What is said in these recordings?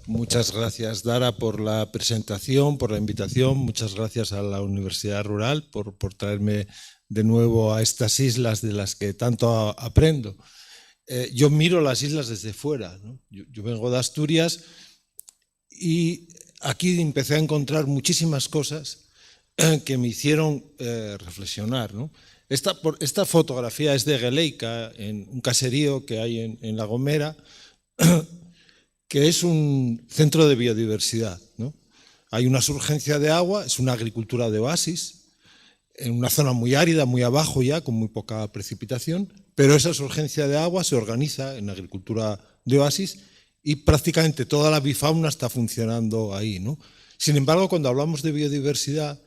Muchas gracias, Dara, por la presentación, por la invitación. Muchas gracias a la Universidad Rural por traerme de nuevo a estas islas de las que tanto aprendo. Yo miro las islas desde fuera, ¿no? Yo vengo de Asturias y aquí empecé a encontrar muchísimas cosas que me hicieron reflexionar, ¿no? Esta fotografía es de Geleica, en un caserío que hay en La Gomera, que es un centro de biodiversidad, ¿no? Hay una surgencia de agua, es una agricultura de oasis, en una zona muy árida, muy abajo ya, con muy poca precipitación, pero esa surgencia de agua se organiza en agricultura de oasis y prácticamente toda la bifauna está funcionando ahí, ¿no? Sin embargo, cuando hablamos de biodiversidad,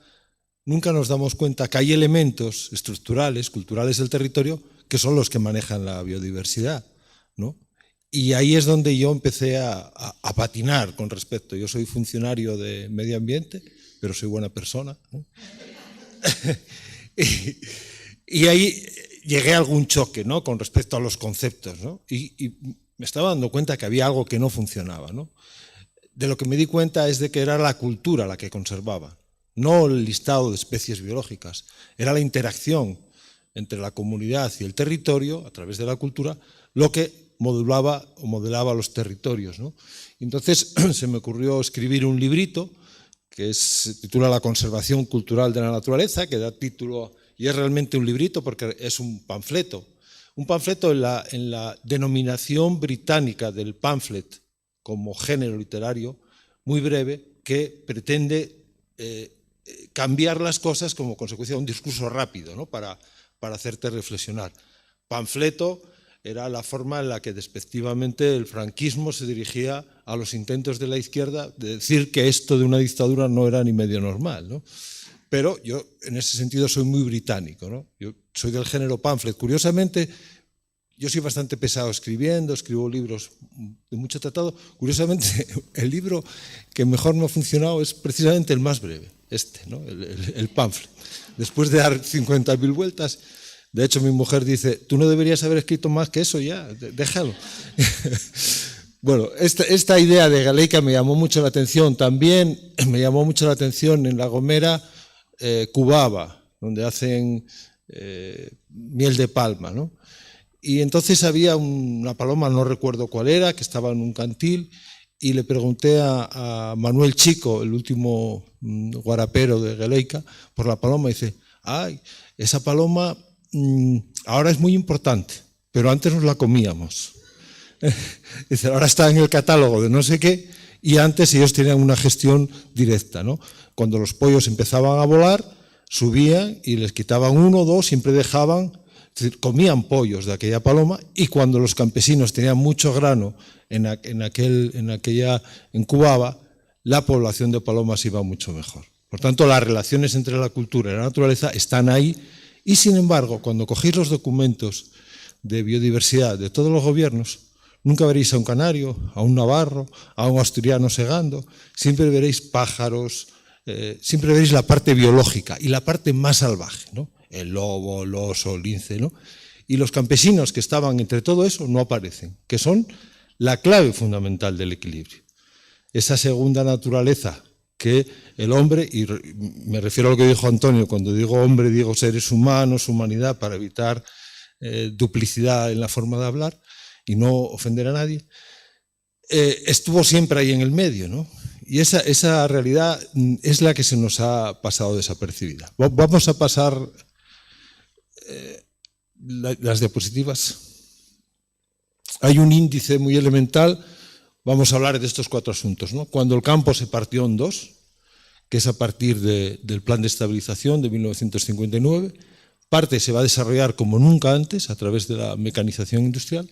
nunca nos damos cuenta que hay elementos estructurales, culturales del territorio, que son los que manejan la biodiversidad, ¿no? Y ahí es donde yo empecé a patinar con respecto. Yo soy funcionario de medio ambiente, pero soy buena persona, ¿no? y ahí llegué a algún choque, ¿no?, con respecto a los conceptos, ¿no? Y me estaba dando cuenta que había algo que no funcionaba, ¿no? De lo que me di cuenta es de que era la cultura la que conservaba, no el listado de especies biológicas, era la interacción entre la comunidad y el territorio a través de la cultura lo que modulaba o modelaba los territorios, ¿no? Entonces se me ocurrió escribir un librito que se titula La conservación cultural de la naturaleza, que da título, y es realmente un librito porque es un panfleto en la denominación británica del pamphlet como género literario, muy breve, que pretende cambiar las cosas como consecuencia de un discurso rápido, ¿no?, para hacerte reflexionar. Panfleto era la forma en la que despectivamente el franquismo se dirigía a los intentos de la izquierda de decir que esto de una dictadura no era ni medio normal, ¿no? Pero yo en ese sentido soy muy británico, ¿no? Yo soy del género pamphlet. Curiosamente, yo soy bastante pesado escribiendo, escribo libros de mucho tratado. Curiosamente, el libro que mejor me ha funcionado es precisamente el más breve, ¿no?, el pamphlet. Después de dar 50.000 vueltas, de hecho mi mujer dice, tú no deberías haber escrito más que eso ya, déjalo. Bueno, esta idea de Geleica me llamó mucho la atención. También me llamó mucho la atención en La Gomera, Cubaba, donde hacen miel de palma, ¿no? Y entonces había una paloma, no recuerdo cuál era, que estaba en un cantil, y le pregunté a Manuel Chico, el último guarapero de Geleica, por la paloma, y dice, ay, esa paloma ahora es muy importante, pero antes nos la comíamos. Dice, ahora está en el catálogo de no sé qué, y antes ellos tenían una gestión directa, ¿no? Cuando los pollos empezaban a volar, subían y les quitaban uno o dos, siempre dejaban, es decir, comían pollos de aquella paloma, y cuando los campesinos tenían mucho grano en Cubaba, la población de palomas iba mucho mejor. Por tanto, las relaciones entre la cultura y la naturaleza están ahí, y sin embargo, cuando cogéis los documentos de biodiversidad de todos los gobiernos, nunca veréis a un canario, a un navarro, a un asturiano segando, siempre veréis pájaros, siempre veréis la parte biológica y la parte más salvaje, ¿no? El lobo, el oso, el lince, ¿no? Y los campesinos que estaban entre todo eso no aparecen, que son la clave fundamental del equilibrio. Esa segunda naturaleza que el hombre, y me refiero a lo que dijo Antonio, cuando digo hombre digo seres humanos, humanidad, para evitar duplicidad en la forma de hablar y no ofender a nadie, estuvo siempre ahí en el medio, ¿no? Y esa realidad es la que se nos ha pasado desapercibida. Vamos a pasar las diapositivas. Hay un índice muy elemental. Vamos a hablar de estos 4 asuntos, ¿no? Cuando el campo se partió en 2, que es a partir del Plan de Estabilización de 1959, parte se va a desarrollar como nunca antes a través de la mecanización industrial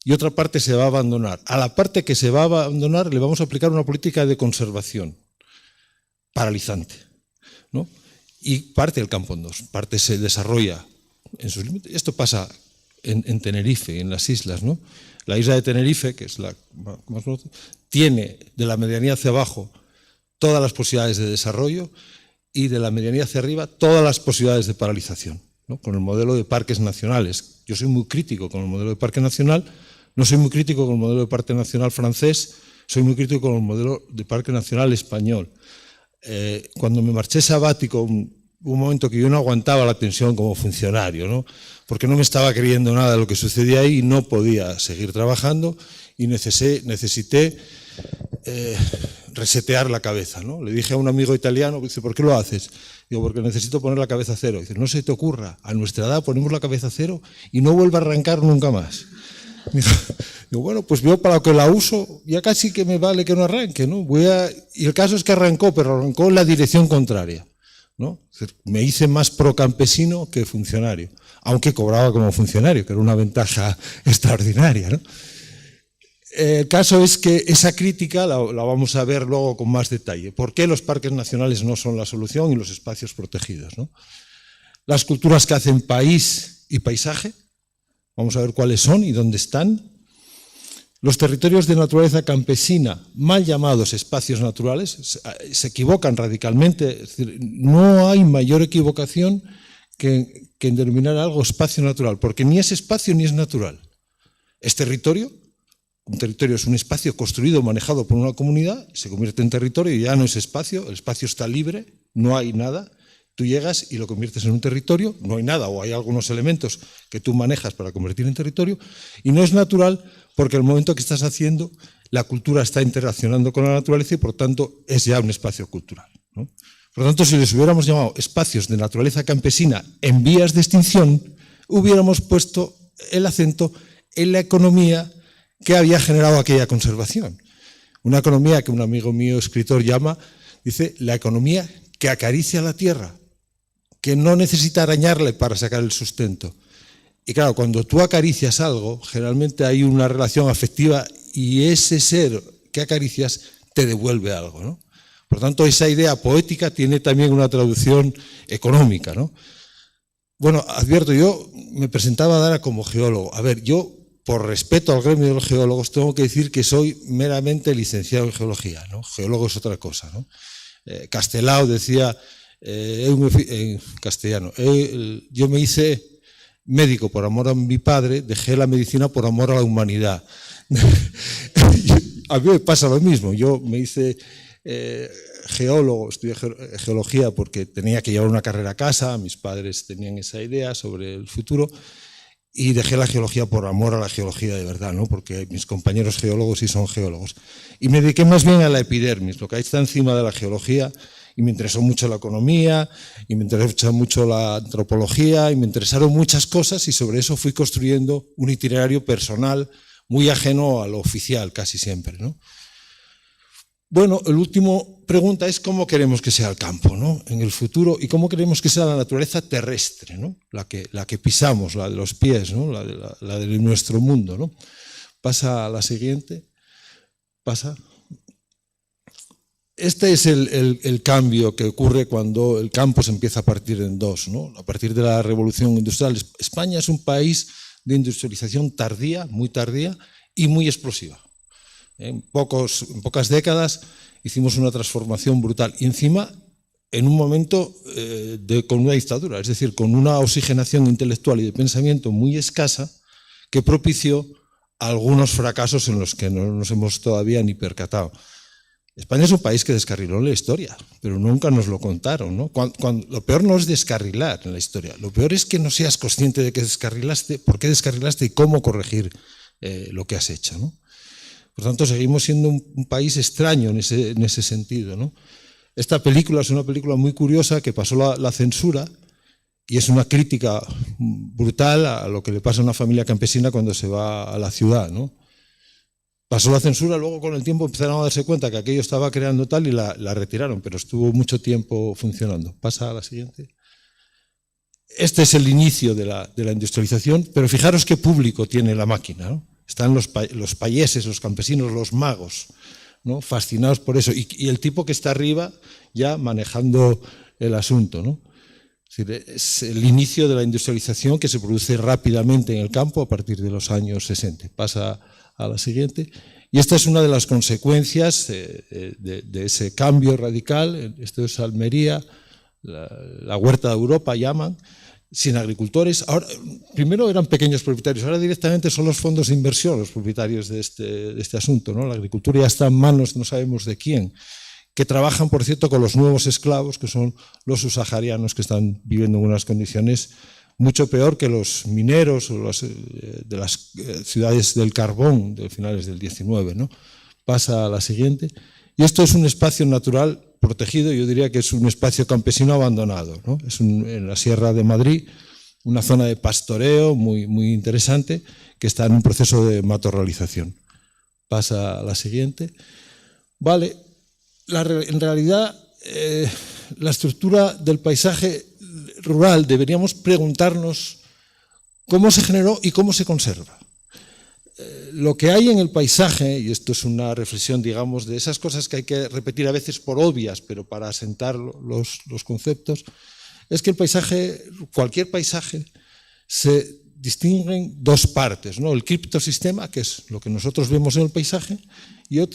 y otra parte se va a abandonar. A la parte que se va a abandonar le vamos a aplicar una política de conservación paralizante, ¿no? Y parte del campo en 2, parte se desarrolla en sus límites. Esto pasa en Tenerife, en las islas, ¿no? La isla de Tenerife, que es la más conocida, tiene de la medianía hacia abajo todas las posibilidades de desarrollo y de la medianía hacia arriba todas las posibilidades de paralización, ¿no? Con el modelo de parques nacionales. Yo soy muy crítico con el modelo de parque nacional, no soy muy crítico con el modelo de parque nacional francés, soy muy crítico con el modelo de Parque Nacional español. Cuando me marché sabático, hubo un momento que yo no aguantaba la tensión como funcionario, ¿no? Porque no me estaba creyendo nada de lo que sucedía ahí y no podía seguir trabajando y necesité resetear la cabeza, ¿no? Le dije a un amigo italiano, dice, ¿por qué lo haces? Digo, porque necesito poner la cabeza a cero. Dice, no se te ocurra, a nuestra edad ponemos la cabeza a cero y no vuelve a arrancar nunca más. Digo, bueno, pues yo para lo que la uso, ya casi que me vale que no arranque, ¿no? Y el caso es que arrancó, pero arrancó en la dirección contraria, ¿no? Es decir, me hice más procampesino que funcionario, aunque cobraba como funcionario, que era una ventaja extraordinaria, ¿no? El caso es que esa crítica la vamos a ver luego con más detalle. ¿Por qué los parques nacionales no son la solución y los espacios protegidos, ¿no? Las culturas que hacen país y paisaje, vamos a ver cuáles son y dónde están. Los territorios de naturaleza campesina, mal llamados espacios naturales, se equivocan radicalmente. Es decir, no hay mayor equivocación que en denominar algo espacio natural, porque ni es espacio ni es natural. Es territorio. Un territorio es un espacio construido, manejado por una comunidad, se convierte en territorio y ya no es espacio, el espacio está libre, no hay nada. Tú llegas y lo conviertes en un territorio, no hay nada o hay algunos elementos que tú manejas para convertir en territorio y no es natural porque el momento que estás haciendo la cultura está interaccionando con la naturaleza y por tanto es ya un espacio cultural, ¿no? Por lo tanto, si les hubiéramos llamado espacios de naturaleza campesina en vías de extinción, hubiéramos puesto el acento en la economía que había generado aquella conservación. Una economía que un amigo mío, escritor, dice, la economía que acaricia la tierra, que no necesita arañarle para sacar el sustento. Y claro, cuando tú acaricias algo, generalmente hay una relación afectiva y ese ser que acaricias te devuelve algo, ¿no? Por tanto, esa idea poética tiene también una traducción económica, ¿no? Bueno, advierto, yo me presentaba a Dara como geólogo. A ver, yo, por respeto al gremio de los geólogos, tengo que decir que soy meramente licenciado en geología, ¿no? Geólogo es otra cosa, ¿no? Castelao decía en castellano, yo me hice médico por amor a mi padre, dejé la medicina por amor a la humanidad. A mí me pasa lo mismo, yo me hice geólogo, estudié geología porque tenía que llevar una carrera a casa, mis padres tenían esa idea sobre el futuro y dejé la geología por amor a la geología de verdad, ¿no? Porque mis compañeros geólogos sí son geólogos. Y me dediqué más bien a la epidermis, lo que ahí está encima de la geología, y me interesó mucho la economía, y me interesó mucho la antropología, y me interesaron muchas cosas, y sobre eso fui construyendo un itinerario personal muy ajeno a lo oficial casi siempre, ¿no? Bueno, el último pregunta es cómo queremos que sea el campo, ¿no? En el futuro, y cómo queremos que sea la naturaleza terrestre, ¿no? La que pisamos, la de los pies, ¿no? La de nuestro mundo, ¿no? Pasa a la siguiente. Pasa. Este es el cambio que ocurre cuando el campo se empieza a partir en dos, ¿no? A partir de la revolución industrial. España es un país de industrialización tardía, muy tardía y muy explosiva. En pocas décadas hicimos una transformación brutal y encima en un momento con una dictadura, es decir, con una oxigenación intelectual y de pensamiento muy escasa que propició algunos fracasos en los que no nos hemos todavía ni percatado. España es un país que descarriló en la historia, pero nunca nos lo contaron, ¿no? Lo peor no es descarrilar en la historia, lo peor es que no seas consciente de que descarrilaste, por qué descarrilaste y cómo corregir lo que has hecho, ¿no? Por tanto, seguimos siendo un país extraño en ese sentido, ¿no? Esta película es una película muy curiosa que pasó la censura y es una crítica brutal a lo que le pasa a una familia campesina cuando se va a la ciudad, ¿no? Pasó la censura, luego con el tiempo empezaron a darse cuenta que aquello estaba creando tal y la retiraron, pero estuvo mucho tiempo funcionando. Pasa a la siguiente. Este es el inicio de la industrialización, pero fijaros qué público tiene la máquina, ¿no? Están los payeses, los campesinos, los magos, ¿no? Fascinados por eso. Y el tipo que está arriba ya manejando el asunto, ¿no? Es decir, es el inicio de la industrialización que se produce rápidamente en el campo a partir de los años 60. Pasa a la siguiente. Y esta es una de las consecuencias de ese cambio radical. Esto es Almería, la huerta de Europa llaman. sin agricultores. Ahora, primero eran pequeños propietarios, ahora directamente son los fondos de inversión los propietarios de este asunto, ¿no? La agricultura ya está en manos, no sabemos de quién, que trabajan, por cierto, con los nuevos esclavos, que son los subsaharianos, que están viviendo en unas condiciones mucho peor que los mineros o de las ciudades del carbón de finales del 19, ¿no? Pasa a la siguiente. Y esto es un espacio natural protegido, yo diría que es un espacio campesino abandonado, ¿no? Es en la Sierra de Madrid, una zona de pastoreo muy, muy interesante que está en un proceso de matorralización. Pasa a la siguiente. Vale, en realidad la estructura del paisaje rural deberíamos preguntarnos cómo se generó y cómo se conserva. Lo que hay en el paisaje, y esto es una reflexión, digamos, de esas cosas que hay que repetir a veces por obvias, pero para asentar los conceptos, es que el paisaje, cualquier paisaje, se distinguen dos partes, ¿no? El criptosistema, que es lo que nosotros vemos en el paisaje, y el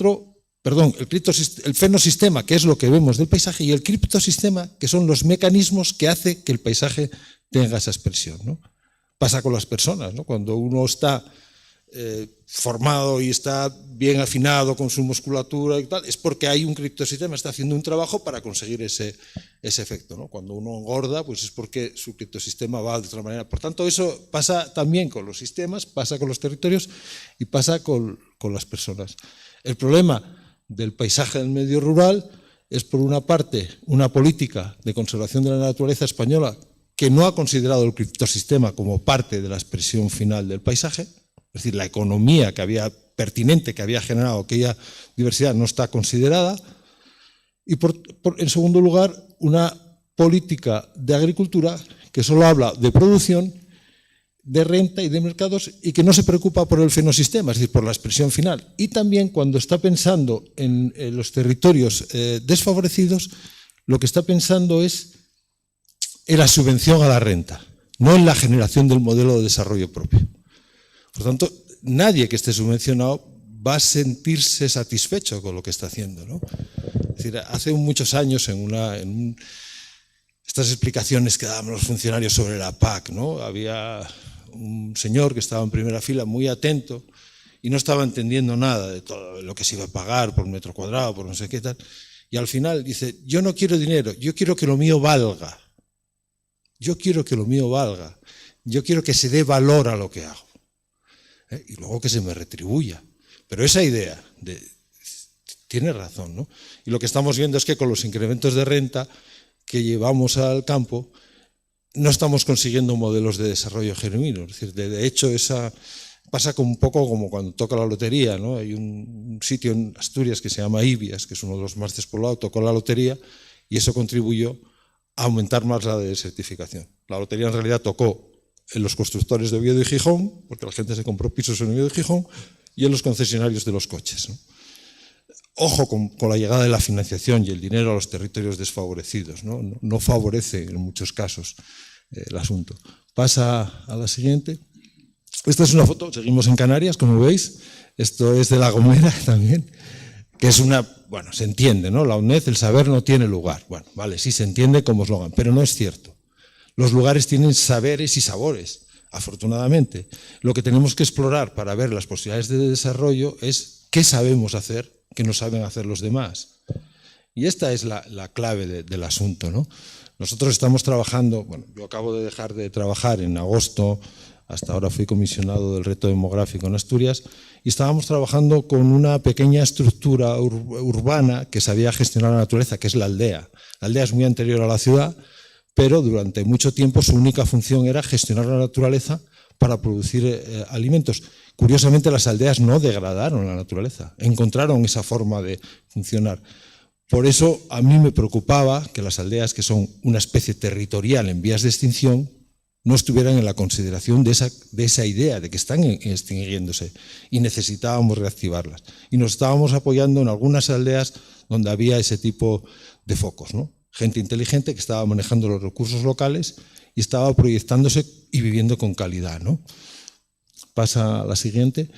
fenosistema, que es lo que vemos del paisaje, y el criptosistema, que son los mecanismos que hacen que el paisaje tenga esa expresión, ¿no? Pasa con las personas, ¿no? Cuando uno está formado y está bien afinado con su musculatura y tal, es porque hay un criptosistema, está haciendo un trabajo para conseguir ese efecto, ¿no? Cuando uno engorda, pues es porque su criptosistema va de otra manera. Por tanto, eso pasa también con los sistemas, pasa con los territorios y pasa con las personas. El problema del paisaje del medio rural es, por una parte, una política de conservación de la naturaleza española que no ha considerado el criptosistema como parte de la expresión final del paisaje. Es decir, la economía pertinente que había generado aquella diversidad no está considerada. Y en segundo lugar, una política de agricultura que solo habla de producción, de renta y de mercados y que no se preocupa por el fenosistema, es decir, por la expresión final. Y también cuando está pensando en los territorios desfavorecidos, lo que está pensando es en la subvención a la renta, no en la generación del modelo de desarrollo propio. Por tanto, nadie que esté subvencionado va a sentirse satisfecho con lo que está haciendo, ¿no? Es decir, hace muchos años estas explicaciones que daban los funcionarios sobre la PAC, ¿no? Había un señor que estaba en primera fila muy atento y no estaba entendiendo nada de todo lo que se iba a pagar por metro cuadrado, por no sé qué tal. Y al final dice, yo no quiero dinero, yo quiero que lo mío valga. Yo quiero que lo mío valga. Yo quiero que se dé valor a lo que hago. Y luego que se me retribuya. Pero esa idea tiene razón, ¿no? Y lo que estamos viendo es que con los incrementos de renta que llevamos al campo no estamos consiguiendo modelos de desarrollo genuino. Es decir, de hecho, pasa un poco como cuando toca la lotería, ¿no? Hay un sitio en Asturias que se llama Ibias, que es uno de los más despoblados, tocó la lotería y eso contribuyó a aumentar más la desertificación. La lotería en realidad tocó en los constructores de Oviedo y Gijón, porque la gente se compró pisos en Oviedo y Gijón, y en los concesionarios de los coches, ¿no? Ojo con la llegada de la financiación y el dinero a los territorios desfavorecidos, ¿no? No favorece en muchos casos el asunto. Pasa a la siguiente. Esta es una foto, seguimos en Canarias, como veis. Esto es de La Gomera también, que es bueno, se entiende, ¿no? La UNED, el saber no tiene lugar. Bueno, vale, sí se entiende como eslogan, pero no es cierto. Los lugares tienen saberes y sabores, afortunadamente. Lo que tenemos que explorar para ver las posibilidades de desarrollo es qué sabemos hacer que no saben hacer los demás. Y esta es la clave del asunto, ¿no? Nosotros estamos trabajando, bueno, yo acabo de dejar de trabajar en agosto, hasta ahora fui comisionado del reto demográfico en Asturias, y estábamos trabajando con una pequeña estructura urbana que sabía gestionar la naturaleza, que es la aldea. La aldea es muy anterior a la ciudad, pero durante mucho tiempo su única función era gestionar la naturaleza para producir alimentos. Curiosamente, las aldeas no degradaron la naturaleza, encontraron esa forma de funcionar. Por eso a mí me preocupaba que las aldeas, que son una especie territorial en vías de extinción, no estuvieran en la consideración de esa idea de que están extinguiéndose y necesitábamos reactivarlas. Y nos estábamos apoyando en algunas aldeas donde había ese tipo de focos, ¿no? Gente inteligente que estaba manejando los recursos locales y estaba proyectándose y viviendo con calidad, ¿no? Pasa a la siguiente.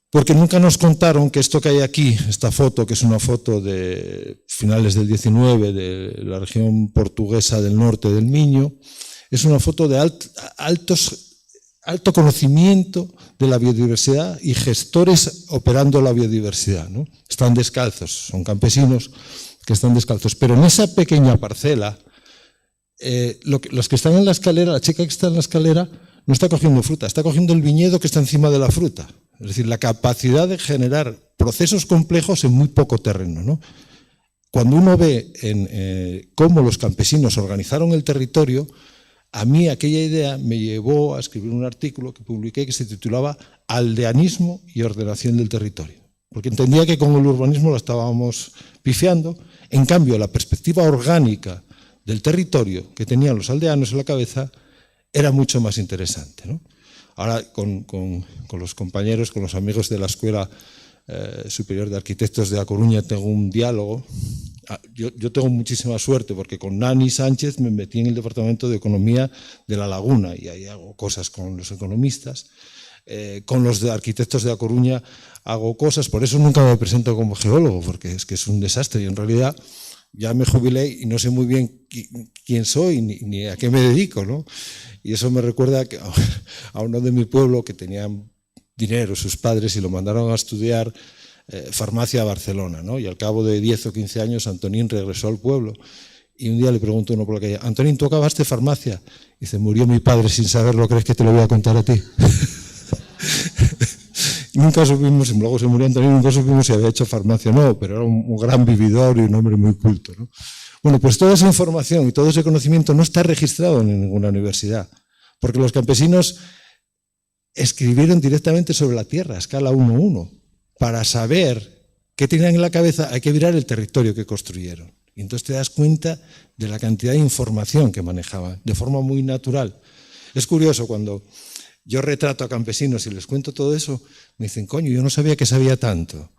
Porque nunca nos contaron que esto que hay aquí, esta foto, que es una foto de finales del 19 de la región portuguesa del norte del Miño, es una foto de alto conocimiento de la biodiversidad y gestores operando la biodiversidad, ¿no? Están descalzos, son campesinos que están descalzos, pero en esa pequeña parcela, los que están en la escalera, la chica que está en la escalera, no está cogiendo fruta, está cogiendo el viñedo que está encima de la fruta. Es decir, la capacidad de generar procesos complejos en muy poco terreno, ¿no? Cuando uno ve cómo los campesinos organizaron el territorio, a mí aquella idea me llevó a escribir un artículo que publiqué que se titulaba Aldeanismo y ordenación del territorio, porque entendía que con el urbanismo lo estábamos pifiando. En cambio, la perspectiva orgánica del territorio que tenían los aldeanos en la cabeza era mucho más interesante, ¿no? Ahora, con los compañeros, con los amigos de la Escuela Superior de Arquitectos de A Coruña, tengo un diálogo. Yo tengo muchísima suerte porque con Nani Sánchez me metí en el Departamento de Economía de La Laguna y ahí hago cosas con los economistas. Con los de arquitectos de A Coruña hago cosas, por eso nunca me presento como geólogo, porque es que es un desastre y en realidad ya me jubilé y no sé muy bien quién soy ni a qué me dedico, ¿no? Y eso me recuerda a uno de mi pueblo que tenía dinero sus padres y lo mandaron a estudiar farmacia a Barcelona, ¿no? Y al cabo de 10 o 15 años Antonín regresó al pueblo y un día le preguntó uno por la calle: Antonín, ¿tú acabaste farmacia? Y dice: murió mi padre sin saberlo, ¿crees que te lo voy a contar a ti? Nunca supimos, luego se murió Antonín, nunca supimos si había hecho farmacia o no, pero era un gran vividor y un hombre muy culto, ¿no? Bueno, pues toda esa información y todo ese conocimiento no está registrado en ninguna universidad, porque los campesinos escribieron directamente sobre la tierra, a escala 1:1. Para saber qué tenían en la cabeza hay que mirar el territorio que construyeron. Y entonces te das cuenta de la cantidad de información que manejaban, de forma muy natural. Es curioso, cuando yo retrato a campesinos y les cuento todo eso, me dicen: coño, yo no sabía que sabía tanto.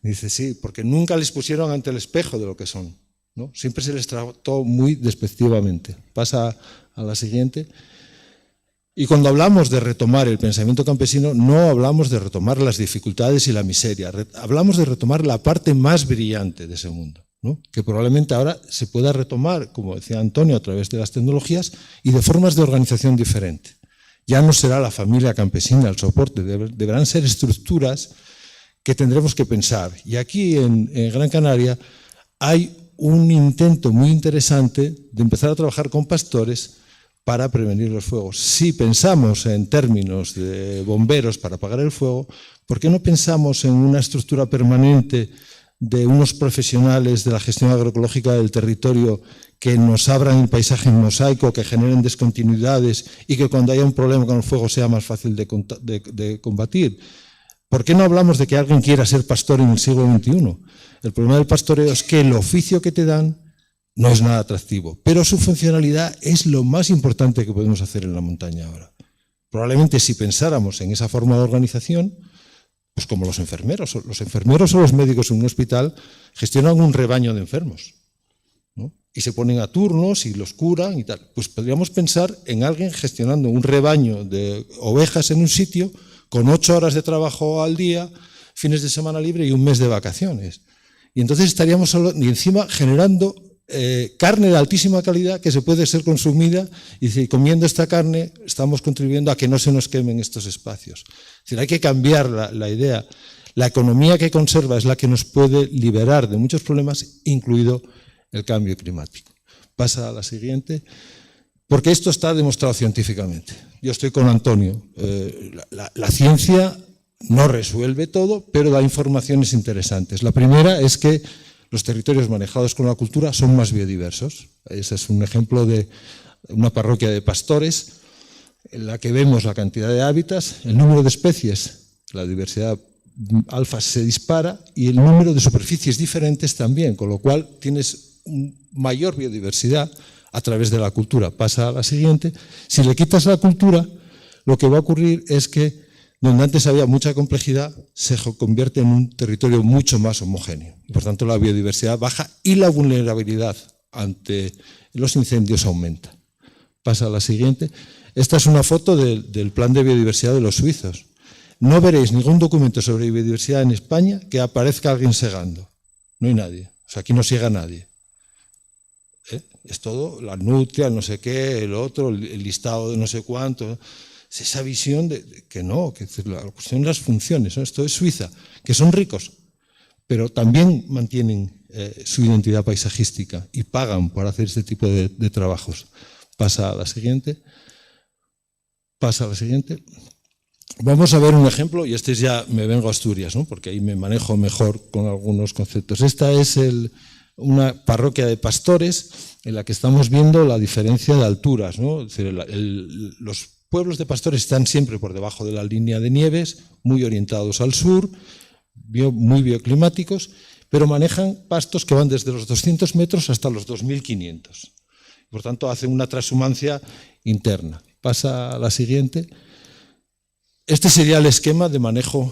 Me dice: sí, porque nunca les pusieron ante el espejo de lo que son, ¿no? Siempre se les trató muy despectivamente. Pasa a la siguiente. Y cuando hablamos de retomar el pensamiento campesino, no hablamos de retomar las dificultades y la miseria, hablamos de retomar la parte más brillante de ese mundo, ¿no? Que probablemente ahora se pueda retomar, como decía Antonio, a través de las tecnologías y de formas de organización diferentes. Ya no será la familia campesina el soporte, deberán ser estructuras que tendremos que pensar. Y aquí en Gran Canaria hay un intento muy interesante de empezar a trabajar con pastores para prevenir los fuegos. Si pensamos en términos de bomberos para apagar el fuego, ¿por qué no pensamos en una estructura permanente de unos profesionales de la gestión agroecológica del territorio que nos abran el paisaje en mosaico, que generen descontinuidades y que cuando haya un problema con el fuego sea más fácil de combatir? ¿Por qué no hablamos de que alguien quiera ser pastor en el siglo XXI? El problema del pastoreo es que el oficio que te dan no es nada atractivo, pero su funcionalidad es lo más importante que podemos hacer en la montaña ahora. Probablemente si pensáramos en esa forma de organización, pues como los enfermeros o los médicos en un hospital gestionan un rebaño de enfermos, ¿no? Y se ponen a turnos y los curan y tal. Pues podríamos pensar en alguien gestionando un rebaño de ovejas en un sitio con 8 horas de trabajo al día, fines de semana libre y un mes de vacaciones. Y entonces estaríamos y encima generando carne de altísima calidad que se puede ser consumida, y si comiendo esta carne estamos contribuyendo a que no se nos quemen estos espacios. Es decir, hay que cambiar la idea. La economía que conserva es la que nos puede liberar de muchos problemas, incluido el cambio climático. Pasa a la siguiente, porque esto está demostrado científicamente. Yo estoy con Antonio. La ciencia no resuelve todo, pero da informaciones interesantes. La primera es que los territorios manejados con la cultura son más biodiversos. Ese es un ejemplo de una parroquia de pastores en la que vemos la cantidad de hábitats, el número de especies, la diversidad alfa se dispara y el número de superficies diferentes también, con lo cual tienes mayor biodiversidad a través de la cultura. Pasa a la siguiente. Si le quitas la cultura, lo que va a ocurrir es que donde antes había mucha complejidad, se convierte en un territorio mucho más homogéneo. Y por tanto, la biodiversidad baja y la vulnerabilidad ante los incendios aumenta. Pasa a la siguiente. Esta es una foto del plan de biodiversidad de los suizos. No veréis ningún documento sobre biodiversidad en España que aparezca alguien segando. No hay nadie. O sea, aquí no siega nadie. Es todo, la nutria, no sé qué, el otro, el listado de no sé cuánto. Es esa visión de que no, que la cuestión de las funciones, ¿no? Esto es Suiza, que son ricos, pero también mantienen su identidad paisajística y pagan por hacer este tipo de trabajos. Pasa a la siguiente. Vamos a ver un ejemplo, y este es ya, me vengo a Asturias, ¿no? Porque ahí me manejo mejor con algunos conceptos. Esta es una parroquia de pastores en la que estamos viendo la diferencia de alturas, ¿no? Es decir, los pueblos de pastores están siempre por debajo de la línea de nieves, muy orientados al sur, muy bioclimáticos, pero manejan pastos que van desde los 200 metros hasta los 2.500. Por tanto, hacen una transhumancia interna. Pasa a la siguiente. Este sería el esquema de manejo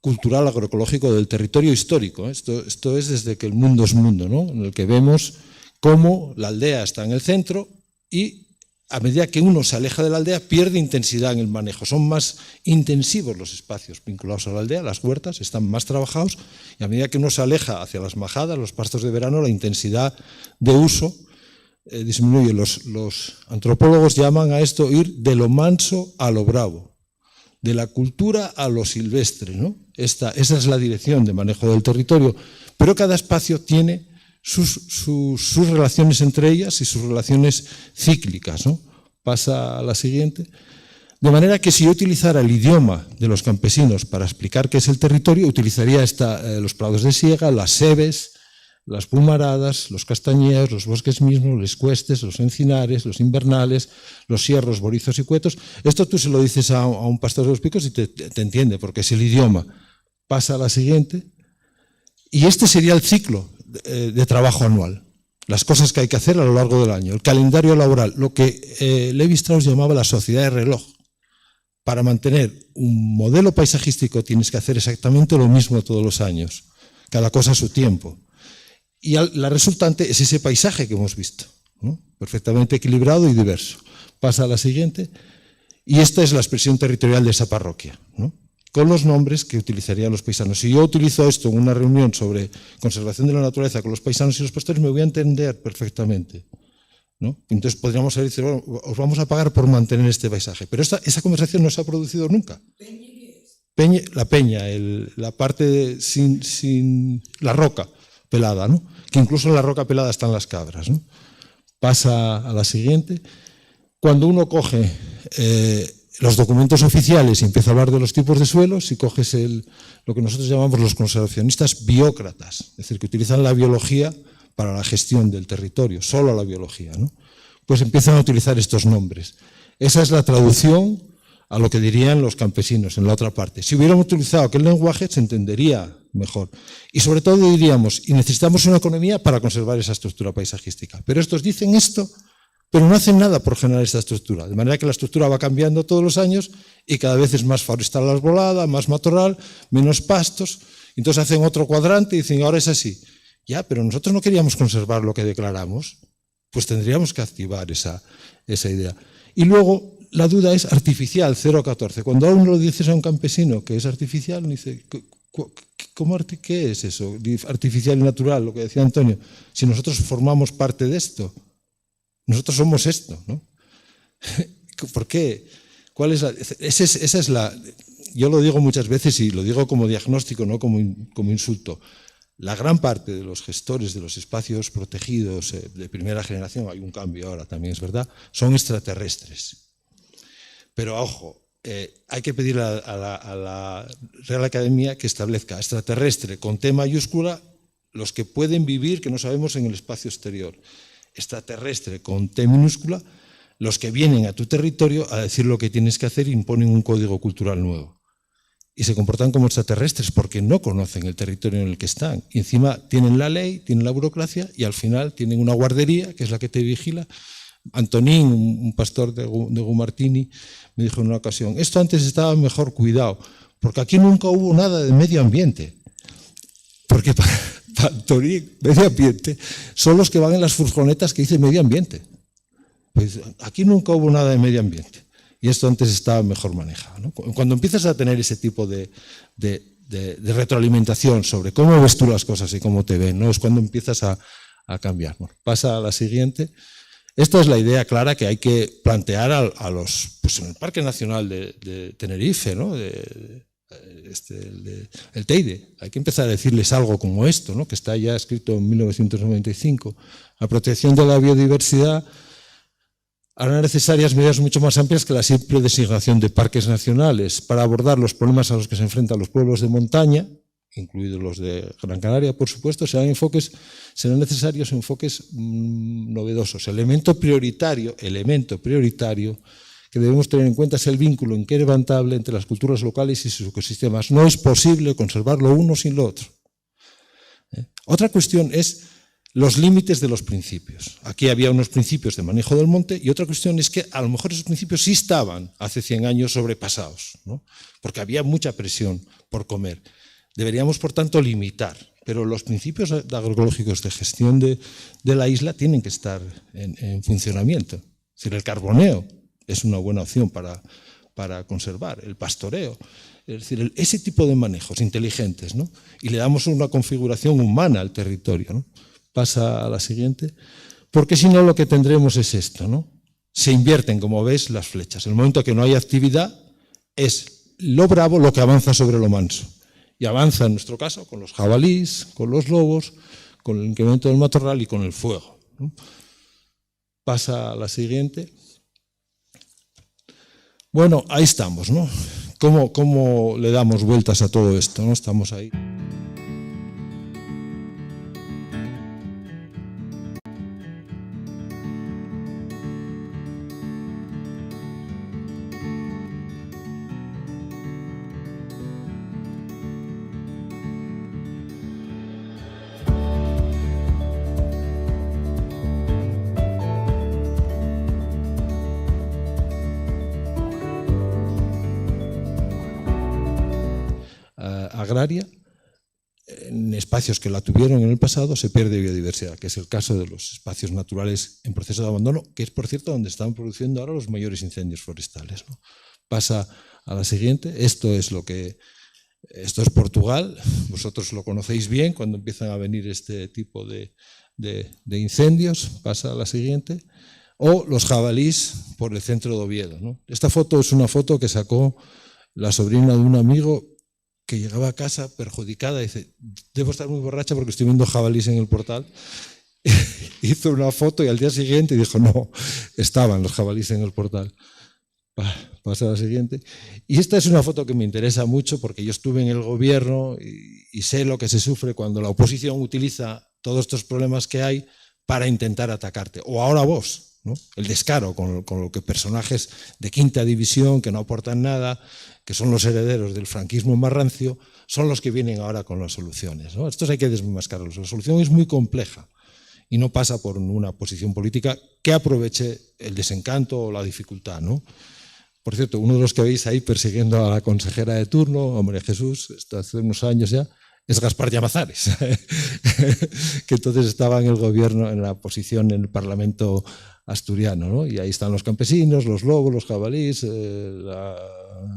cultural agroecológico del territorio histórico. Esto es desde que el mundo es mundo, ¿no? En el que vemos cómo la aldea está en el centro y a medida que uno se aleja de la aldea pierde intensidad en el manejo. Son más intensivos los espacios vinculados a la aldea, las huertas están más trabajados y a medida que uno se aleja hacia las majadas, los pastos de verano, la intensidad de uso disminuye. Los antropólogos llaman a esto ir de lo manso a lo bravo, de la cultura a lo silvestre, ¿no? Esa es la dirección de manejo del territorio, pero cada espacio tiene sus relaciones entre ellas y sus relaciones cíclicas, ¿no? Pasa a la siguiente. De manera que si yo utilizara el idioma de los campesinos para explicar qué es el territorio, utilizaría los prados de siega, las sebes, las pumaradas, los castañeos, los bosques mismos, los cuestes, los encinares, los invernales, los sierros, borizos y cuetos. Esto tú se lo dices a un pastor de los picos y te entiende, porque es el idioma. Pasa a la siguiente. Y este sería el ciclo de trabajo anual. Las cosas que hay que hacer a lo largo del año. El calendario laboral, lo que Levi Strauss llamaba la sociedad de reloj. Para mantener un modelo paisajístico tienes que hacer exactamente lo mismo todos los años. Cada cosa a su tiempo. Y la resultante es ese paisaje que hemos visto, ¿no? Perfectamente equilibrado y diverso. Pasa a la siguiente. Y esta es la expresión territorial de esa parroquia, ¿no? Con los nombres que utilizarían los paisanos. Si yo utilizo esto en una reunión sobre conservación de la naturaleza con los paisanos y los pastores, me voy a entender perfectamente, ¿no? Entonces podríamos decir, bueno, os vamos a pagar por mantener este paisaje. Pero esa conversación no se ha producido nunca. La peña, la parte sin la roca pelada, ¿no? Que incluso en la roca pelada están las cabras, ¿no? Pasa a la siguiente. Cuando uno coge los documentos oficiales y empieza a hablar de los tipos de suelos, si coges lo que nosotros llamamos los conservacionistas biócratas, es decir, que utilizan la biología para la gestión del territorio, solo la biología, ¿no? Pues empiezan a utilizar estos nombres. Esa es la traducción a lo que dirían los campesinos en la otra parte. Si hubiéramos utilizado aquel lenguaje, se entendería mejor. Y sobre todo diríamos, y necesitamos una economía para conservar esa estructura paisajística. Pero estos dicen esto, pero no hacen nada por generar esta estructura. De manera que la estructura va cambiando todos los años y cada vez es más forestal la arbolada, más matorral, menos pastos. Entonces hacen otro cuadrante y dicen, ahora es así. Ya, pero nosotros no queríamos conservar lo que declaramos. Pues tendríamos que activar esa idea. Y luego la duda es artificial, 0 a 14. Cuando a uno lo dices a un campesino que es artificial, dice, ¿qué es eso? Artificial y natural, lo que decía Antonio. Si nosotros formamos parte de esto, nosotros somos esto, ¿no? ¿Por qué? ¿Cuál es esa es la... Yo lo digo muchas veces y lo digo como diagnóstico, no como insulto. La gran parte de los gestores de los espacios protegidos de primera generación, hay un cambio ahora también, es verdad, son extraterrestres. Pero ojo, hay que pedir a la Real Academia que establezca extraterrestre con T mayúscula los que pueden vivir, que no sabemos, en el espacio exterior. Extraterrestre con T minúscula los que vienen a tu territorio a decir lo que tienes que hacer e imponen un código cultural nuevo. Y se comportan como extraterrestres porque no conocen el territorio en el que están. Y encima tienen la ley, tienen la burocracia y al final tienen una guardería que es la que te vigila. Antonín, un pastor de Gumartini, me dijo en una ocasión, esto antes estaba mejor cuidado, porque aquí nunca hubo nada de medio ambiente. Porque para Antonín, medio ambiente, son los que van en las furgonetas que dicen medio ambiente. Pues aquí nunca hubo nada de medio ambiente. Y esto antes estaba mejor manejado, ¿no? Cuando empiezas a tener ese tipo de retroalimentación sobre cómo ves tú las cosas y cómo te ven, ¿no? Es cuando empiezas a a cambiar. Bueno, pasa a la siguiente. Esta es la idea clara que hay que plantear a los, pues en el Parque Nacional de Tenerife, ¿no? El Teide. Hay que empezar a decirles algo como esto, ¿no? Que está ya escrito en 1995. La protección de la biodiversidad hará necesarias medidas mucho más amplias que la simple designación de parques nacionales para abordar los problemas a los que se enfrentan los pueblos de montaña, incluidos los de Gran Canaria, por supuesto. Serán necesarios enfoques novedosos. Elemento prioritario que debemos tener en cuenta es el vínculo inquebrantable entre las culturas locales y sus ecosistemas. No es posible conservar lo uno sin lo otro. Otra cuestión es los límites de los principios. Aquí había unos principios de manejo del monte y otra cuestión es que a lo mejor esos principios sí estaban hace 100 años sobrepasados, ¿no? Porque había mucha presión por comer. Deberíamos, por tanto, limitar, pero los principios agroecológicos de gestión de la isla tienen que estar en funcionamiento. Es decir, el carboneo es una buena opción para conservar, el pastoreo, es decir, ese tipo de manejos inteligentes, ¿no? Y le damos una configuración humana al territorio, ¿no? Pasa a la siguiente, porque si no lo que tendremos es esto, ¿no? Se invierten, como ves, las flechas. El momento que no hay actividad es lo bravo lo que avanza sobre lo manso. Y avanza, en nuestro caso, con los jabalíes, con los lobos, con el incremento del matorral y con el fuego, ¿no? Pasa a la siguiente. Bueno, ahí estamos, ¿no? ¿Cómo le damos vueltas a todo esto, ¿no? Estamos ahí. Agraria, en espacios que la tuvieron en el pasado se pierde biodiversidad, que es el caso de los espacios naturales en proceso de abandono, que es, por cierto, donde están produciendo ahora los mayores incendios forestales, ¿no? Pasa a la siguiente. Esto es Portugal, vosotros lo conocéis bien cuando empiezan a venir este tipo de incendios. Pasa a la siguiente. O los jabalís por el centro de Oviedo, ¿no? Esta foto es una foto que sacó la sobrina de un amigo que llegaba a casa perjudicada y dice: debo estar muy borracha porque estoy viendo jabalíes en el portal. Hizo una foto y al día siguiente dijo: no, estaban los jabalíes en el portal. Pasa a la siguiente. Y esta es una foto que me interesa mucho porque yo estuve en el gobierno y sé lo que se sufre cuando la oposición utiliza todos estos problemas que hay para intentar atacarte. O ahora vos, ¿no? El descaro con lo que personajes de quinta división que no aportan nada, que son los herederos del franquismo más rancio, son los que vienen ahora con las soluciones, ¿no? Estos hay que desmascararlos. La solución es muy compleja y no pasa por una posición política que aproveche el desencanto o la dificultad, ¿no? Por cierto, uno de los que veis ahí persiguiendo a la consejera de turno, a María Jesús, esto hace unos años ya, es Gaspar Llamazares, que entonces estaba en el gobierno, en la posición en el Parlamento asturiano, ¿no? Y ahí están los campesinos, los lobos, los jabalíes, la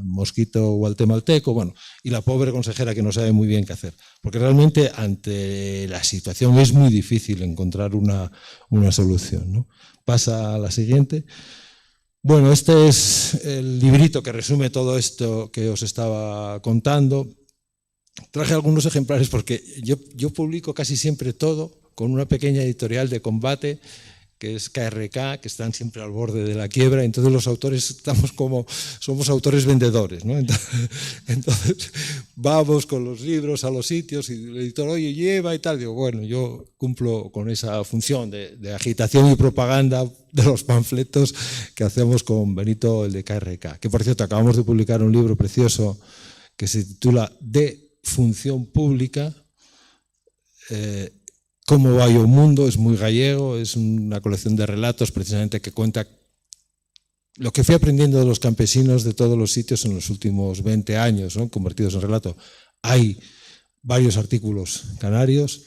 mosquito guatemalteco, bueno, y la pobre consejera que no sabe muy bien qué hacer. Porque realmente ante la situación es muy difícil encontrar una solución, ¿no? Pasa a la siguiente. Bueno, este es el librito que resume todo esto que os estaba contando. Traje algunos ejemplares porque yo publico casi siempre todo con una pequeña editorial de combate que es KRK, que están siempre al borde de la quiebra. Entonces los autores somos autores vendedores, ¿no? Entonces vamos con los libros a los sitios y el editor, oye, lleva y tal. Digo, bueno, yo cumplo con esa función de agitación y propaganda de los panfletos que hacemos con Benito, el de KRK. Que por cierto, acabamos de publicar un libro precioso que se titula De Función Pública. Cómo va o mundo, es muy gallego, es una colección de relatos precisamente que cuenta lo que fui aprendiendo de los campesinos de todos los sitios en los últimos 20 años, ¿no? Convertidos en relato. Hay varios artículos canarios,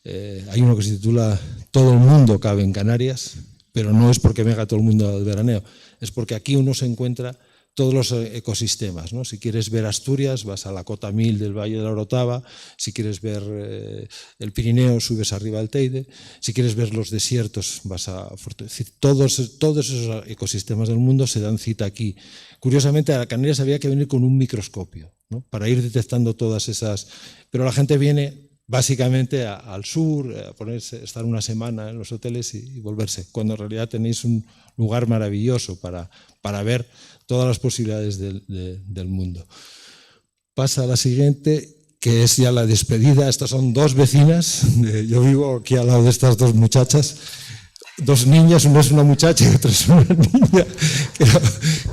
hay uno que se titula Todo el mundo cabe en Canarias, pero no es porque venga todo el mundo al veraneo, es porque aquí uno se encuentra todos los ecosistemas, ¿no? Si quieres ver Asturias, vas a la cota 1000 del Valle de la Orotava. Si quieres ver el Pirineo, subes arriba al Teide. Si quieres ver los desiertos, vas a Fortaleza. Todos esos ecosistemas del mundo se dan cita aquí. Curiosamente, a Canarias había que venir con un microscopio, ¿no? Para ir detectando todas esas... Pero la gente viene básicamente al sur, a estar una semana en los hoteles y volverse, cuando en realidad tenéis un lugar maravilloso para ver todas las posibilidades del mundo. Pasa a la siguiente, que es ya la despedida. Estas son dos vecinas, yo vivo aquí al lado de estas dos muchachas, dos niñas, una es una muchacha y otra es una niña,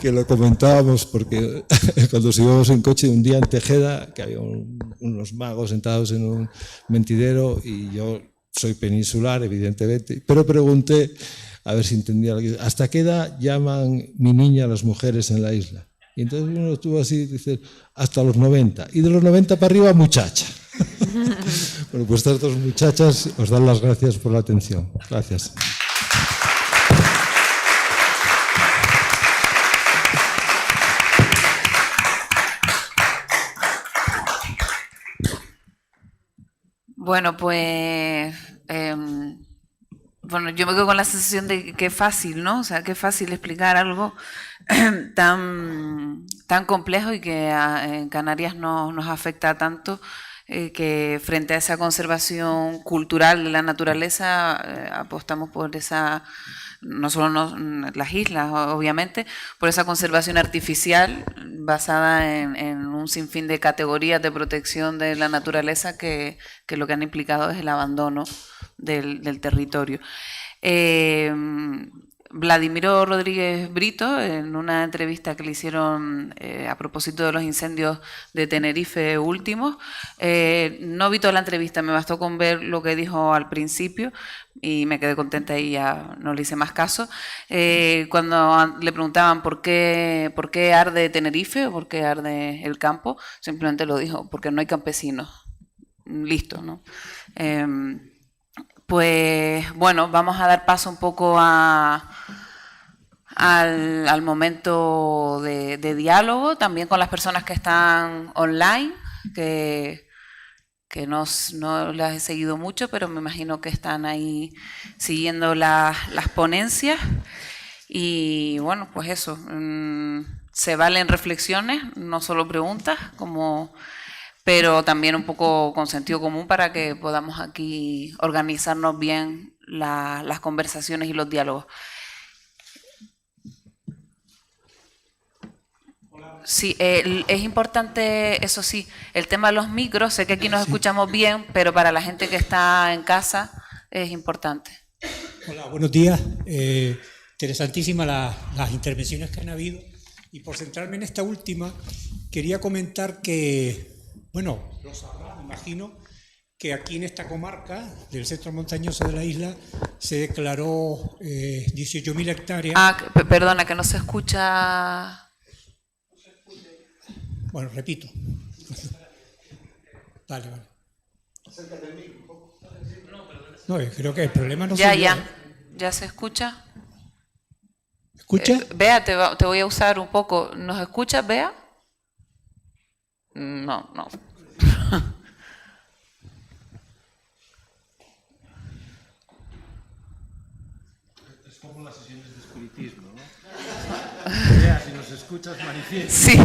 que lo comentábamos porque cuando íbamos en coche un día en Tejeda, que había unos magos sentados en un mentidero, y yo soy peninsular, evidentemente, pero pregunté, a ver si entendía, ¿hasta qué edad llaman mi niña a las mujeres en la isla? Y entonces uno estuvo así, dice, hasta los 90, y de los 90 para arriba, muchacha. Bueno, pues estas dos muchachas os dan las gracias por la atención. Gracias. Bueno, pues bueno, yo me quedo con la sensación de que es fácil, ¿no? O sea, que es fácil explicar algo tan complejo y que en Canarias nos afecta tanto, que frente a esa conservación cultural de la naturaleza apostamos por esa, no solo las islas, obviamente, por esa conservación artificial basada en un sinfín de categorías de protección de la naturaleza que lo que han implicado es el abandono del territorio. Vladimiro Rodríguez Brito, en una entrevista que le hicieron a propósito de los incendios de Tenerife últimos, no vi toda la entrevista, me bastó con ver lo que dijo al principio y me quedé contenta y ya no le hice más caso. Cuando le preguntaban por qué arde Tenerife o por qué arde el campo, simplemente lo dijo, porque no hay campesinos. Listo, ¿no? Pues bueno, vamos a dar paso un poco al momento de diálogo, también con las personas que están online, que no las he seguido mucho, pero me imagino que están ahí siguiendo las ponencias. Y bueno, pues eso, se valen reflexiones, no solo preguntas, pero también un poco con sentido común para que podamos aquí organizarnos bien las conversaciones y los diálogos. Sí, es importante, eso sí, el tema de los micros, sé que aquí nos escuchamos bien, pero para la gente que está en casa es importante. Hola, buenos días. Interesantísimas las intervenciones que han habido. Y por centrarme en esta última, quería comentar que, bueno, lo sabrán, me imagino, que aquí en esta comarca del centro montañoso de la isla se declaró 18.000 hectáreas. Perdona, que no se escucha. Bueno, repito. Vale. No, creo que el problema no soy yo. ¿Ya se escucha? ¿Escucha? Bea, te voy a usar un poco. ¿Nos escuchas, Bea? No. Es como las sesiones de espiritismo, ¿no? Bea, si nos escuchas, manifiesta. Sí.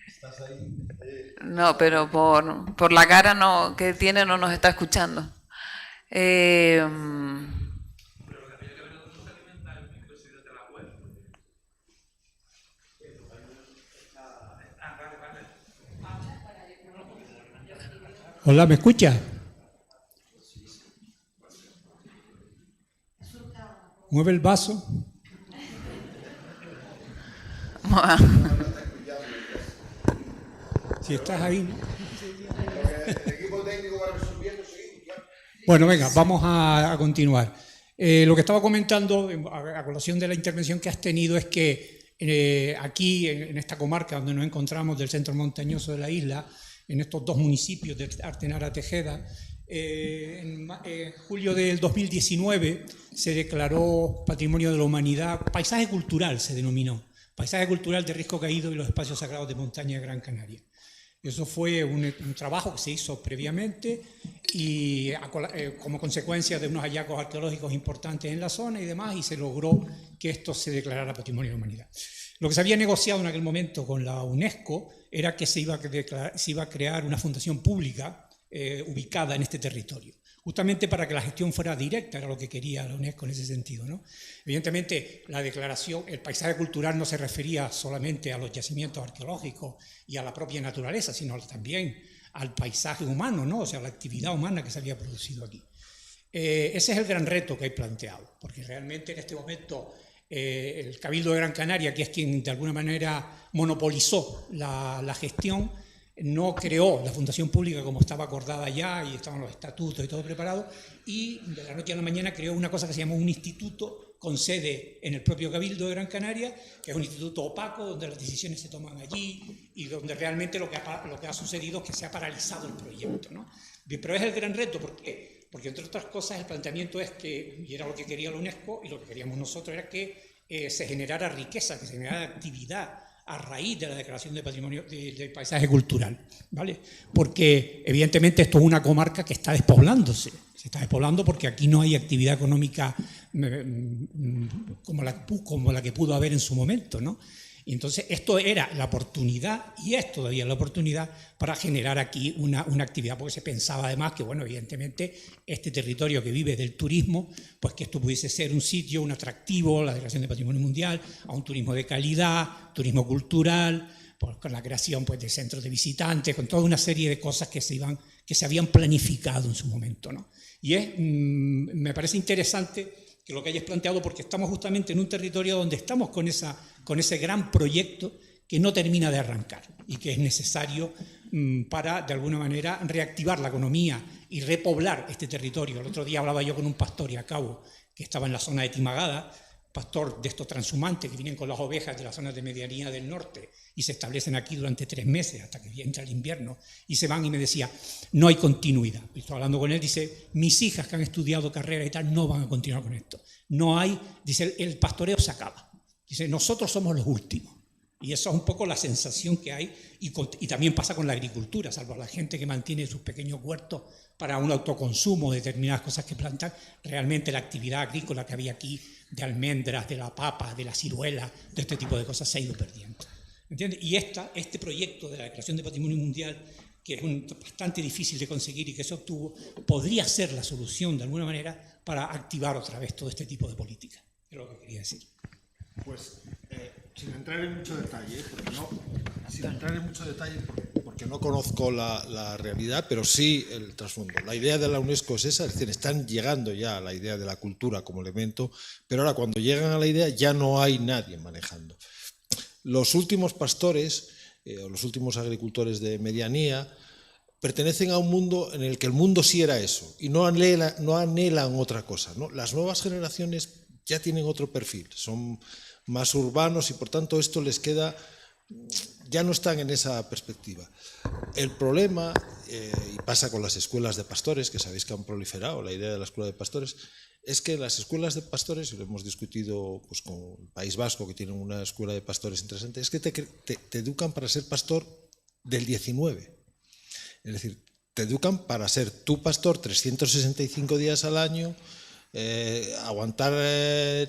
Estás ahí. No, pero por la cara que tiene no nos está escuchando. Hola, ¿me escucha? Mueve el vaso. Si estás ahí. Bueno, venga, vamos a continuar. Lo que estaba comentando a colación de la intervención que has tenido es que aquí, en esta comarca donde nos encontramos del centro montañoso de la isla, en estos dos municipios de Artenara Tejeda, En julio del 2019 se declaró Patrimonio de la Humanidad, paisaje cultural se denominó, paisaje cultural de Risco Caído y los espacios sagrados de montaña de Gran Canaria. Eso fue un trabajo que se hizo previamente y como consecuencia de unos hallazgos arqueológicos importantes en la zona y demás, y se logró que esto se declarara Patrimonio de la Humanidad. Lo que se había negociado en aquel momento con la UNESCO era que se iba a crear una fundación pública ubicada en este territorio, justamente para que la gestión fuera directa, era lo que quería la UNESCO en ese sentido, ¿no? Evidentemente, la declaración, el paisaje cultural no se refería solamente a los yacimientos arqueológicos y a la propia naturaleza, sino también al paisaje humano, ¿no? O sea, a la actividad humana que se había producido aquí. Ese es el gran reto que hay planteado, porque realmente en este momento el Cabildo de Gran Canaria, que es quien de alguna manera monopolizó la gestión, no creó la fundación pública como estaba acordada ya y estaban los estatutos y todo preparado, y de la noche a la mañana creó una cosa que se llamó un instituto con sede en el propio Cabildo de Gran Canaria, que es un instituto opaco donde las decisiones se toman allí y donde realmente lo que ha sucedido es que se ha paralizado el proyecto, ¿no? Pero es el gran reto, ¿por qué? Porque entre otras cosas el planteamiento es que, y era lo que quería la UNESCO y lo que queríamos nosotros, era que se generara riqueza, que se generara actividad a raíz de la declaración de patrimonio del paisaje cultural, ¿vale? Porque evidentemente esto es una comarca que está despoblándose, se está despoblando porque aquí no hay actividad económica como la que pudo haber en su momento, ¿no? Y entonces esto era la oportunidad, y es todavía la oportunidad, para generar aquí una actividad, porque se pensaba además que, bueno, evidentemente este territorio que vive del turismo, pues que esto pudiese ser un sitio, un atractivo, la declaración de Patrimonio Mundial, a un turismo de calidad, turismo cultural, pues con la creación pues de centros de visitantes, con toda una serie de cosas que se habían planificado en su momento, ¿no? Y me parece interesante que lo que hayas planteado, porque estamos justamente en un territorio donde estamos con ese gran proyecto que no termina de arrancar y que es necesario para, de alguna manera, reactivar la economía y repoblar este territorio. El otro día hablaba yo con un pastor y a cabo que estaba en la zona de Timagada, pastor de estos transhumantes que vienen con las ovejas de las zonas de medianía del norte y se establecen aquí durante 3 meses hasta que entra el invierno y se van, y me decía, no hay continuidad. Y estoy hablando con él, dice, mis hijas que han estudiado carrera y tal no van a continuar con esto. No hay, dice, el pastoreo se acaba. Dice, nosotros somos los últimos. Y eso es un poco la sensación que hay, y también pasa con la agricultura, salvo la gente que mantiene sus pequeños huertos para un autoconsumo de determinadas cosas que plantan. Realmente la actividad agrícola que había aquí, de almendras, de la papa, de la ciruela, de este tipo de cosas, se ha ido perdiendo. ¿Entiendes? Y este proyecto de la Declaración de Patrimonio Mundial, que es bastante difícil de conseguir y que se obtuvo, podría ser la solución de alguna manera para activar otra vez todo este tipo de políticas. Es lo que quería decir. Pues sin entrar en mucho detalle, porque no conozco la realidad, pero sí el trasfondo. La idea de la UNESCO es esa, es decir, están llegando ya a la idea de la cultura como elemento, pero ahora cuando llegan a la idea ya no hay nadie manejando. Los últimos pastores, o los últimos agricultores de medianía, pertenecen a un mundo en el que el mundo sí era eso, y no anhelan otra cosa, ¿no? Las nuevas generaciones ya tienen otro perfil, son más urbanos y por tanto esto les queda, ya no están en esa perspectiva. El problema, y pasa con las escuelas de pastores, que sabéis que han proliferado la idea de la escuela de pastores, es que las escuelas de pastores, y lo hemos discutido pues, con el País Vasco, que tienen una escuela de pastores interesante, es que te educan para ser pastor del 19. Es decir, te educan para ser tu pastor 365 días al año, aguantar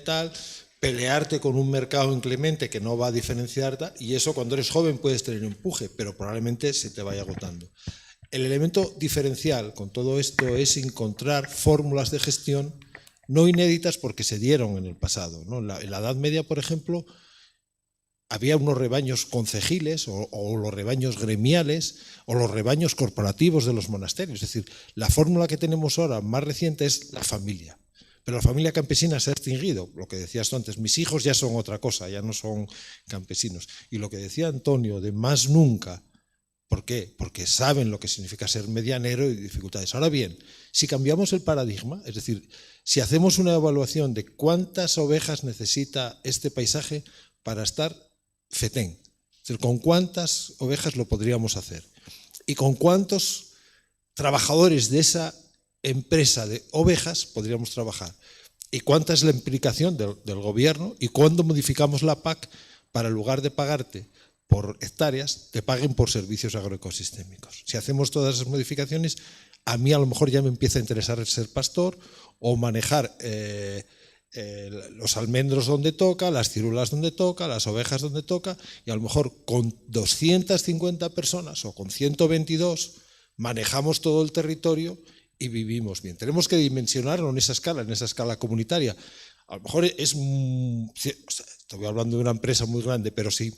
tal, pelearte con un mercado inclemente que no va a diferenciar, y eso cuando eres joven puedes tener empuje, pero probablemente se te vaya agotando. El elemento diferencial con todo esto es encontrar fórmulas de gestión no inéditas porque se dieron en el pasado, ¿no? En la Edad Media, por ejemplo, había unos rebaños concejiles o los rebaños gremiales o los rebaños corporativos de los monasterios. Es decir, la fórmula que tenemos ahora más reciente es la familia. Pero la familia campesina se ha extinguido. Lo que decías tú antes, mis hijos ya son otra cosa, ya no son campesinos. Y lo que decía Antonio de más nunca, ¿por qué? Porque saben lo que significa ser medianero y dificultades. Ahora bien, si cambiamos el paradigma, es decir, si hacemos una evaluación de cuántas ovejas necesita este paisaje para estar fetén, es decir, con cuántas ovejas lo podríamos hacer y con cuántos trabajadores de esa empresa de ovejas podríamos trabajar? ¿Y cuánta es la implicación del gobierno? ¿Y cuándo modificamos la PAC para, en lugar de pagarte por hectáreas, te paguen por servicios agroecosistémicos? Si hacemos todas esas modificaciones, a mí a lo mejor ya me empieza a interesar ser pastor o manejar los almendros donde toca, las ciruelas donde toca, las ovejas donde toca, y a lo mejor con 250 personas o con 122 manejamos todo el territorio y vivimos bien. Tenemos que dimensionarlo en esa escala comunitaria. A lo mejor estoy hablando de una empresa muy grande, pero si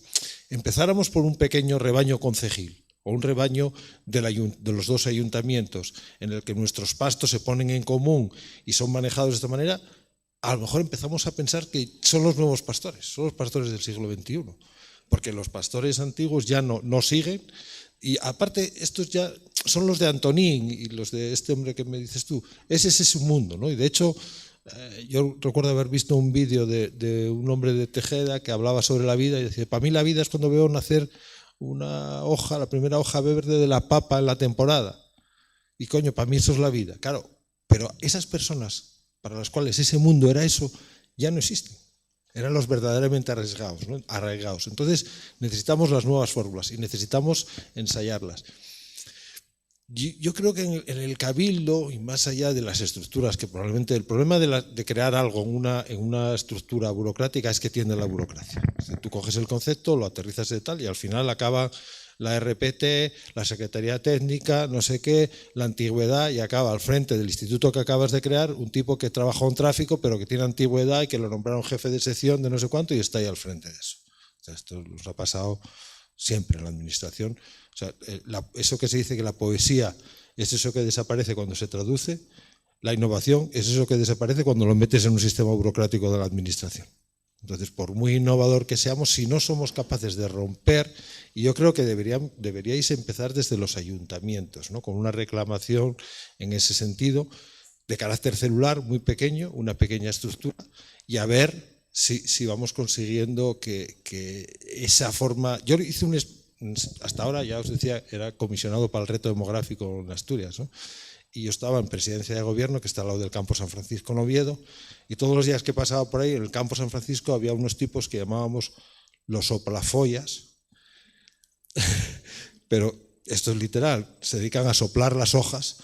empezáramos por un pequeño rebaño concejil o un rebaño de los 2 ayuntamientos en el que nuestros pastos se ponen en común y son manejados de esta manera, a lo mejor empezamos a pensar que son los nuevos pastores, son los pastores del siglo XXI, porque los pastores antiguos ya no siguen. Y aparte, estos ya son los de Antonín y los de este hombre que me dices tú. Ese es su mundo, ¿no? Y de hecho, yo recuerdo haber visto un vídeo de un hombre de Tejeda que hablaba sobre la vida y decía, para mí la vida es cuando veo nacer una hoja, la primera hoja verde de la papa en la temporada. Y coño, para mí eso es la vida. Claro, pero esas personas para las cuales ese mundo era eso, ya no existen. Eran los verdaderamente arraigados, ¿no? Arraigados. Entonces necesitamos las nuevas fórmulas y necesitamos ensayarlas. Yo creo que en el cabildo, y más allá de las estructuras, que probablemente el problema de crear algo en una estructura burocrática es que tiende a la burocracia. Si tú coges el concepto, lo aterrizas de tal y al final acaba la RPT, la Secretaría Técnica, no sé qué, la antigüedad, y acaba al frente del instituto que acabas de crear un tipo que trabajó en tráfico pero que tiene antigüedad y que lo nombraron jefe de sección de no sé cuánto y está ahí al frente de eso. O sea, esto nos ha pasado siempre en la administración. O sea, eso que se dice que la poesía es eso que desaparece cuando se traduce, la innovación es eso que desaparece cuando lo metes en un sistema burocrático de la administración. Entonces, por muy innovador que seamos, si no somos capaces de romper, y yo creo que deberíais empezar desde los ayuntamientos, ¿no? Con una reclamación en ese sentido, de carácter celular, muy pequeño, una pequeña estructura, y a ver si vamos consiguiendo que esa forma... Yo hice hasta ahora, ya os decía, era comisionado para el reto demográfico en Asturias, ¿no? Y yo estaba en presidencia de gobierno, que está al lado del campo San Francisco en Oviedo, y todos los días que pasaba por ahí, en el campo San Francisco había unos tipos que llamábamos los soplafollas, pero esto es literal, se dedican a soplar las hojas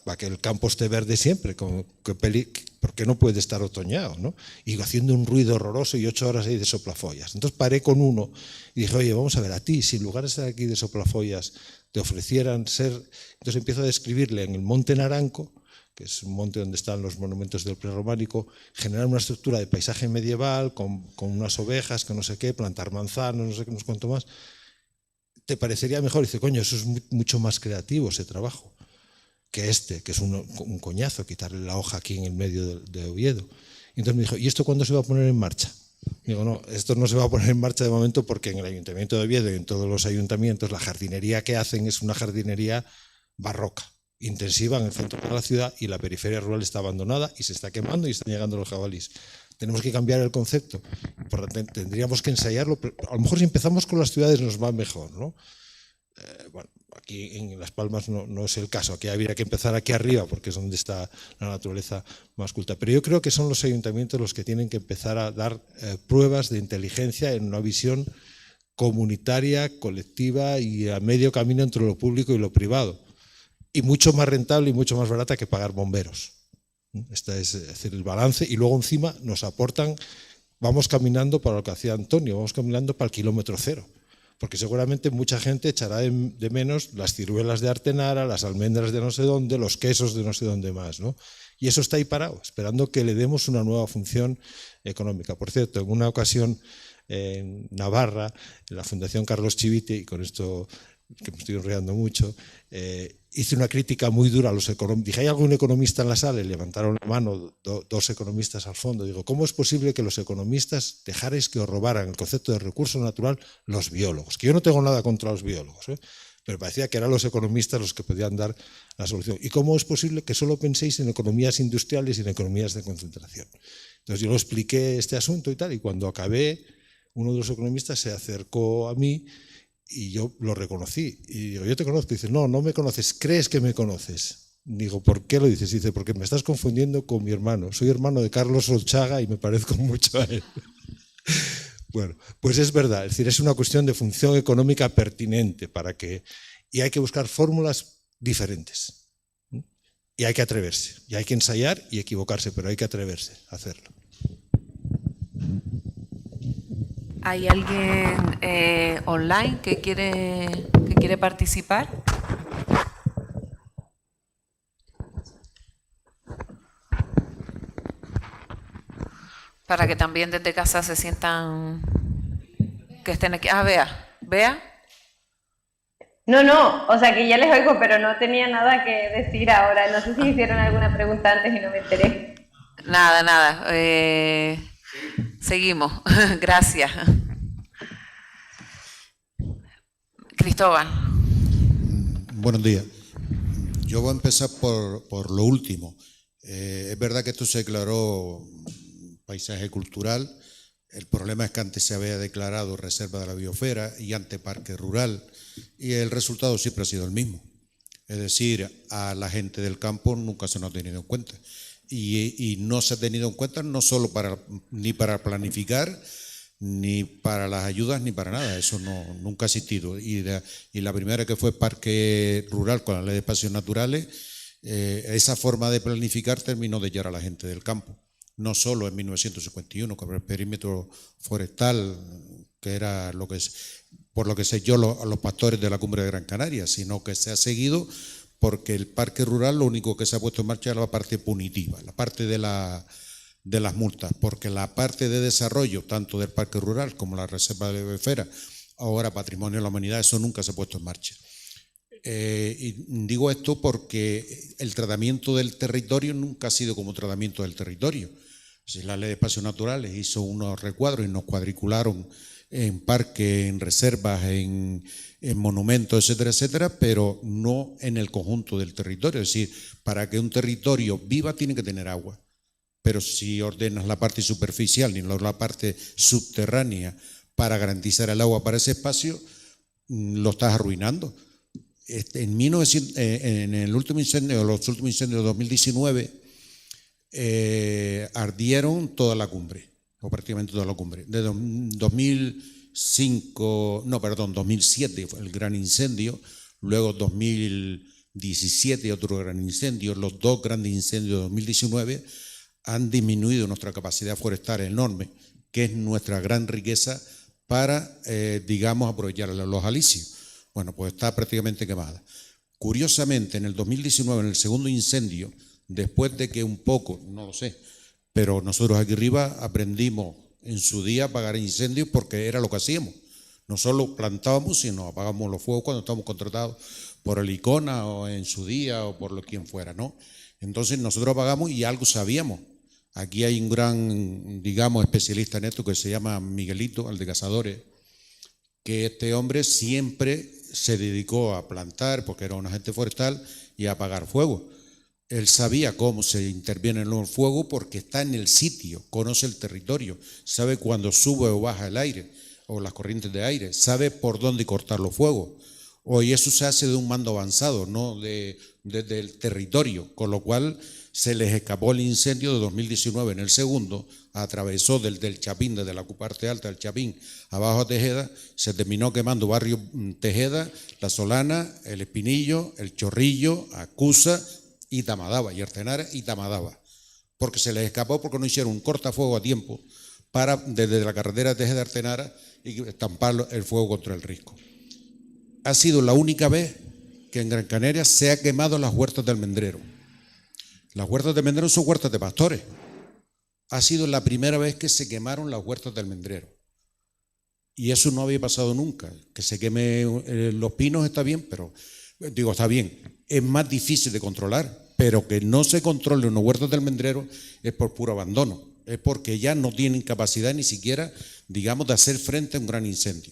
para que el campo esté verde siempre, porque no puede estar otoñado, ¿no? Y haciendo un ruido horroroso y 8 horas ahí de soplafollas. Entonces paré con uno y dije, oye, vamos a ver, a ti, si en lugar de estar aquí de soplafollas te ofrecieran ser... Entonces empiezo a describirle en el Monte Naranco, que es un monte donde están los monumentos del prerrománico, generar una estructura de paisaje medieval con unas ovejas, que no sé qué, plantar manzanos, no sé qué, no sé cuánto más. ¿Te parecería mejor? Y dice, coño, eso es mucho más creativo ese trabajo que que es un coñazo, quitarle la hoja aquí en el medio de Oviedo. Y entonces me dijo, ¿y esto cuándo se va a poner en marcha? Digo, no, esto no se va a poner en marcha de momento porque en el Ayuntamiento de Oviedo y en todos los ayuntamientos la jardinería que hacen es una jardinería barroca, intensiva en el centro de la ciudad, y la periferia rural está abandonada y se está quemando y están llegando los jabalíes. Tenemos que cambiar el concepto, por lo tanto, tendríamos que ensayarlo, pero a lo mejor si empezamos con las ciudades nos va mejor, ¿no? Bueno, aquí en Las Palmas no es el caso, aquí habría que empezar aquí arriba porque es donde está la naturaleza más culta, pero yo creo que son los ayuntamientos los que tienen que empezar a dar pruebas de inteligencia en una visión comunitaria, colectiva y a medio camino entre lo público y lo privado, y mucho más rentable y mucho más barata que pagar bomberos. Este es decir, el balance, y luego encima nos aportan, vamos caminando para lo que hacía Antonio, vamos caminando para el kilómetro cero. Porque seguramente mucha gente echará de menos las ciruelas de Artenara, las almendras de no sé dónde, los quesos de no sé dónde más, ¿no? Y eso está ahí parado, esperando que le demos una nueva función económica. Por cierto, en una ocasión en Navarra, en la Fundación Carlos Chivite, y con esto que me estoy enrollando mucho, hice una crítica muy dura a los economistas. Dije, ¿hay algún economista en la sala? Y levantaron la mano 2 economistas al fondo. Digo, ¿cómo es posible que los economistas dejarais que os robaran el concepto de recurso natural los biólogos? Que yo no tengo nada contra los biólogos, pero parecía que eran los economistas los que podían dar la solución. ¿Y cómo es posible que solo penséis en economías industriales y en economías de concentración? Entonces yo lo expliqué este asunto y tal, y cuando acabé, uno de los economistas se acercó a mí y yo lo reconocí. Y digo, yo te conozco. Y dice, no me conoces, crees que me conoces. Digo, ¿por qué lo dices? Dice, porque me estás confundiendo con mi hermano. Soy hermano de Carlos Solchaga y me parezco mucho a él. Bueno, pues es verdad, es decir, es una cuestión de función económica pertinente y hay que buscar fórmulas diferentes. Y hay que atreverse, y hay que ensayar y equivocarse, pero hay que atreverse a hacerlo. ¿Hay alguien online que quiere participar? Para que también desde casa se sientan que estén aquí. Ah, Bea. No, o sea que ya les oigo, pero no tenía nada que decir ahora. No sé si hicieron alguna pregunta antes y no me enteré. Nada. Seguimos. Gracias. Cristóbal. Buenos días. Yo voy a empezar por lo último. Es verdad que esto se declaró paisaje cultural. El problema es que antes se había declarado reserva de la biosfera y antes parque rural, y el resultado siempre ha sido el mismo. Es decir, a la gente del campo nunca se nos ha tenido en cuenta. Y no se ha tenido en cuenta no solo ni para planificar, ni para las ayudas, ni para nada. Eso nunca ha existido. Y la primera que fue parque rural con la ley de espacios naturales, esa forma de planificar terminó de llevar a la gente del campo. No solo en 1951, con el perímetro forestal, que era por lo que sé yo, los pastores de la cumbre de Gran Canaria, sino que se ha seguido porque el parque rural lo único que se ha puesto en marcha es la parte punitiva, la parte de las multas, porque la parte de desarrollo, tanto del parque rural como la reserva de la biosfera, ahora patrimonio de la humanidad, eso nunca se ha puesto en marcha. Y digo esto porque el tratamiento del territorio nunca ha sido como tratamiento del territorio. Si la ley de espacios naturales hizo unos recuadros y nos cuadricularon en parques, en reservas, en monumentos, etcétera, pero no en el conjunto del territorio. Es decir, para que un territorio viva tiene que tener agua. Pero si ordenas la parte superficial y no la parte subterránea para garantizar el agua para ese espacio, lo estás arruinando. En el último incendio, los últimos incendios de 2019, ardieron toda la cumbre, o prácticamente toda la cumbre. De 2007 fue el gran incendio, luego 2017 otro gran incendio. Los dos grandes incendios de 2019 han disminuido nuestra capacidad forestal enorme, que es nuestra gran riqueza para, aprovechar los alisios. Bueno, pues está prácticamente quemada. Curiosamente, en el 2019, en el segundo incendio, después de que un poco, no lo sé, pero nosotros aquí arriba aprendimos en su día a apagar incendios porque era lo que hacíamos. No solo plantábamos, sino apagábamos los fuegos cuando estábamos contratados por el ICONA o en su día o por quien fuera, ¿no? Entonces nosotros apagamos y algo sabíamos. Aquí hay un gran, especialista en esto que se llama Miguelito, el de Cazadores, que este hombre siempre se dedicó a plantar, porque era un agente forestal, y a apagar fuego. Él sabía cómo se interviene en los fuegos porque está en el sitio, conoce el territorio, sabe cuándo sube o baja el aire, o las corrientes de aire, sabe por dónde cortar los fuegos. Hoy eso se hace de un mando avanzado, no desde el territorio, con lo cual se les escapó el incendio de 2019 en el segundo, atravesó del Chapín, desde la parte alta del Chapín abajo a Tejeda, se terminó quemando barrio Tejeda, La Solana, El Espinillo, El Chorrillo, Acusa y Tamadaba, y Artenara y Tamadaba, porque se les escapó porque no hicieron un cortafuego a tiempo para desde la carretera de Tejeda a Artenara y estampar el fuego contra el risco. Ha sido la única vez que en Gran Canaria se ha quemado las huertas de almendrero. Las huertas de almendrero son huertas de pastores. Ha sido la primera vez que se quemaron las huertas de almendrero. Y eso no había pasado nunca. Que se queme los pinos está bien, pero está bien. Es más difícil de controlar, pero que no se controle unos huertos de almendrero es por puro abandono. Es porque ya no tienen capacidad ni siquiera, de hacer frente a un gran incendio.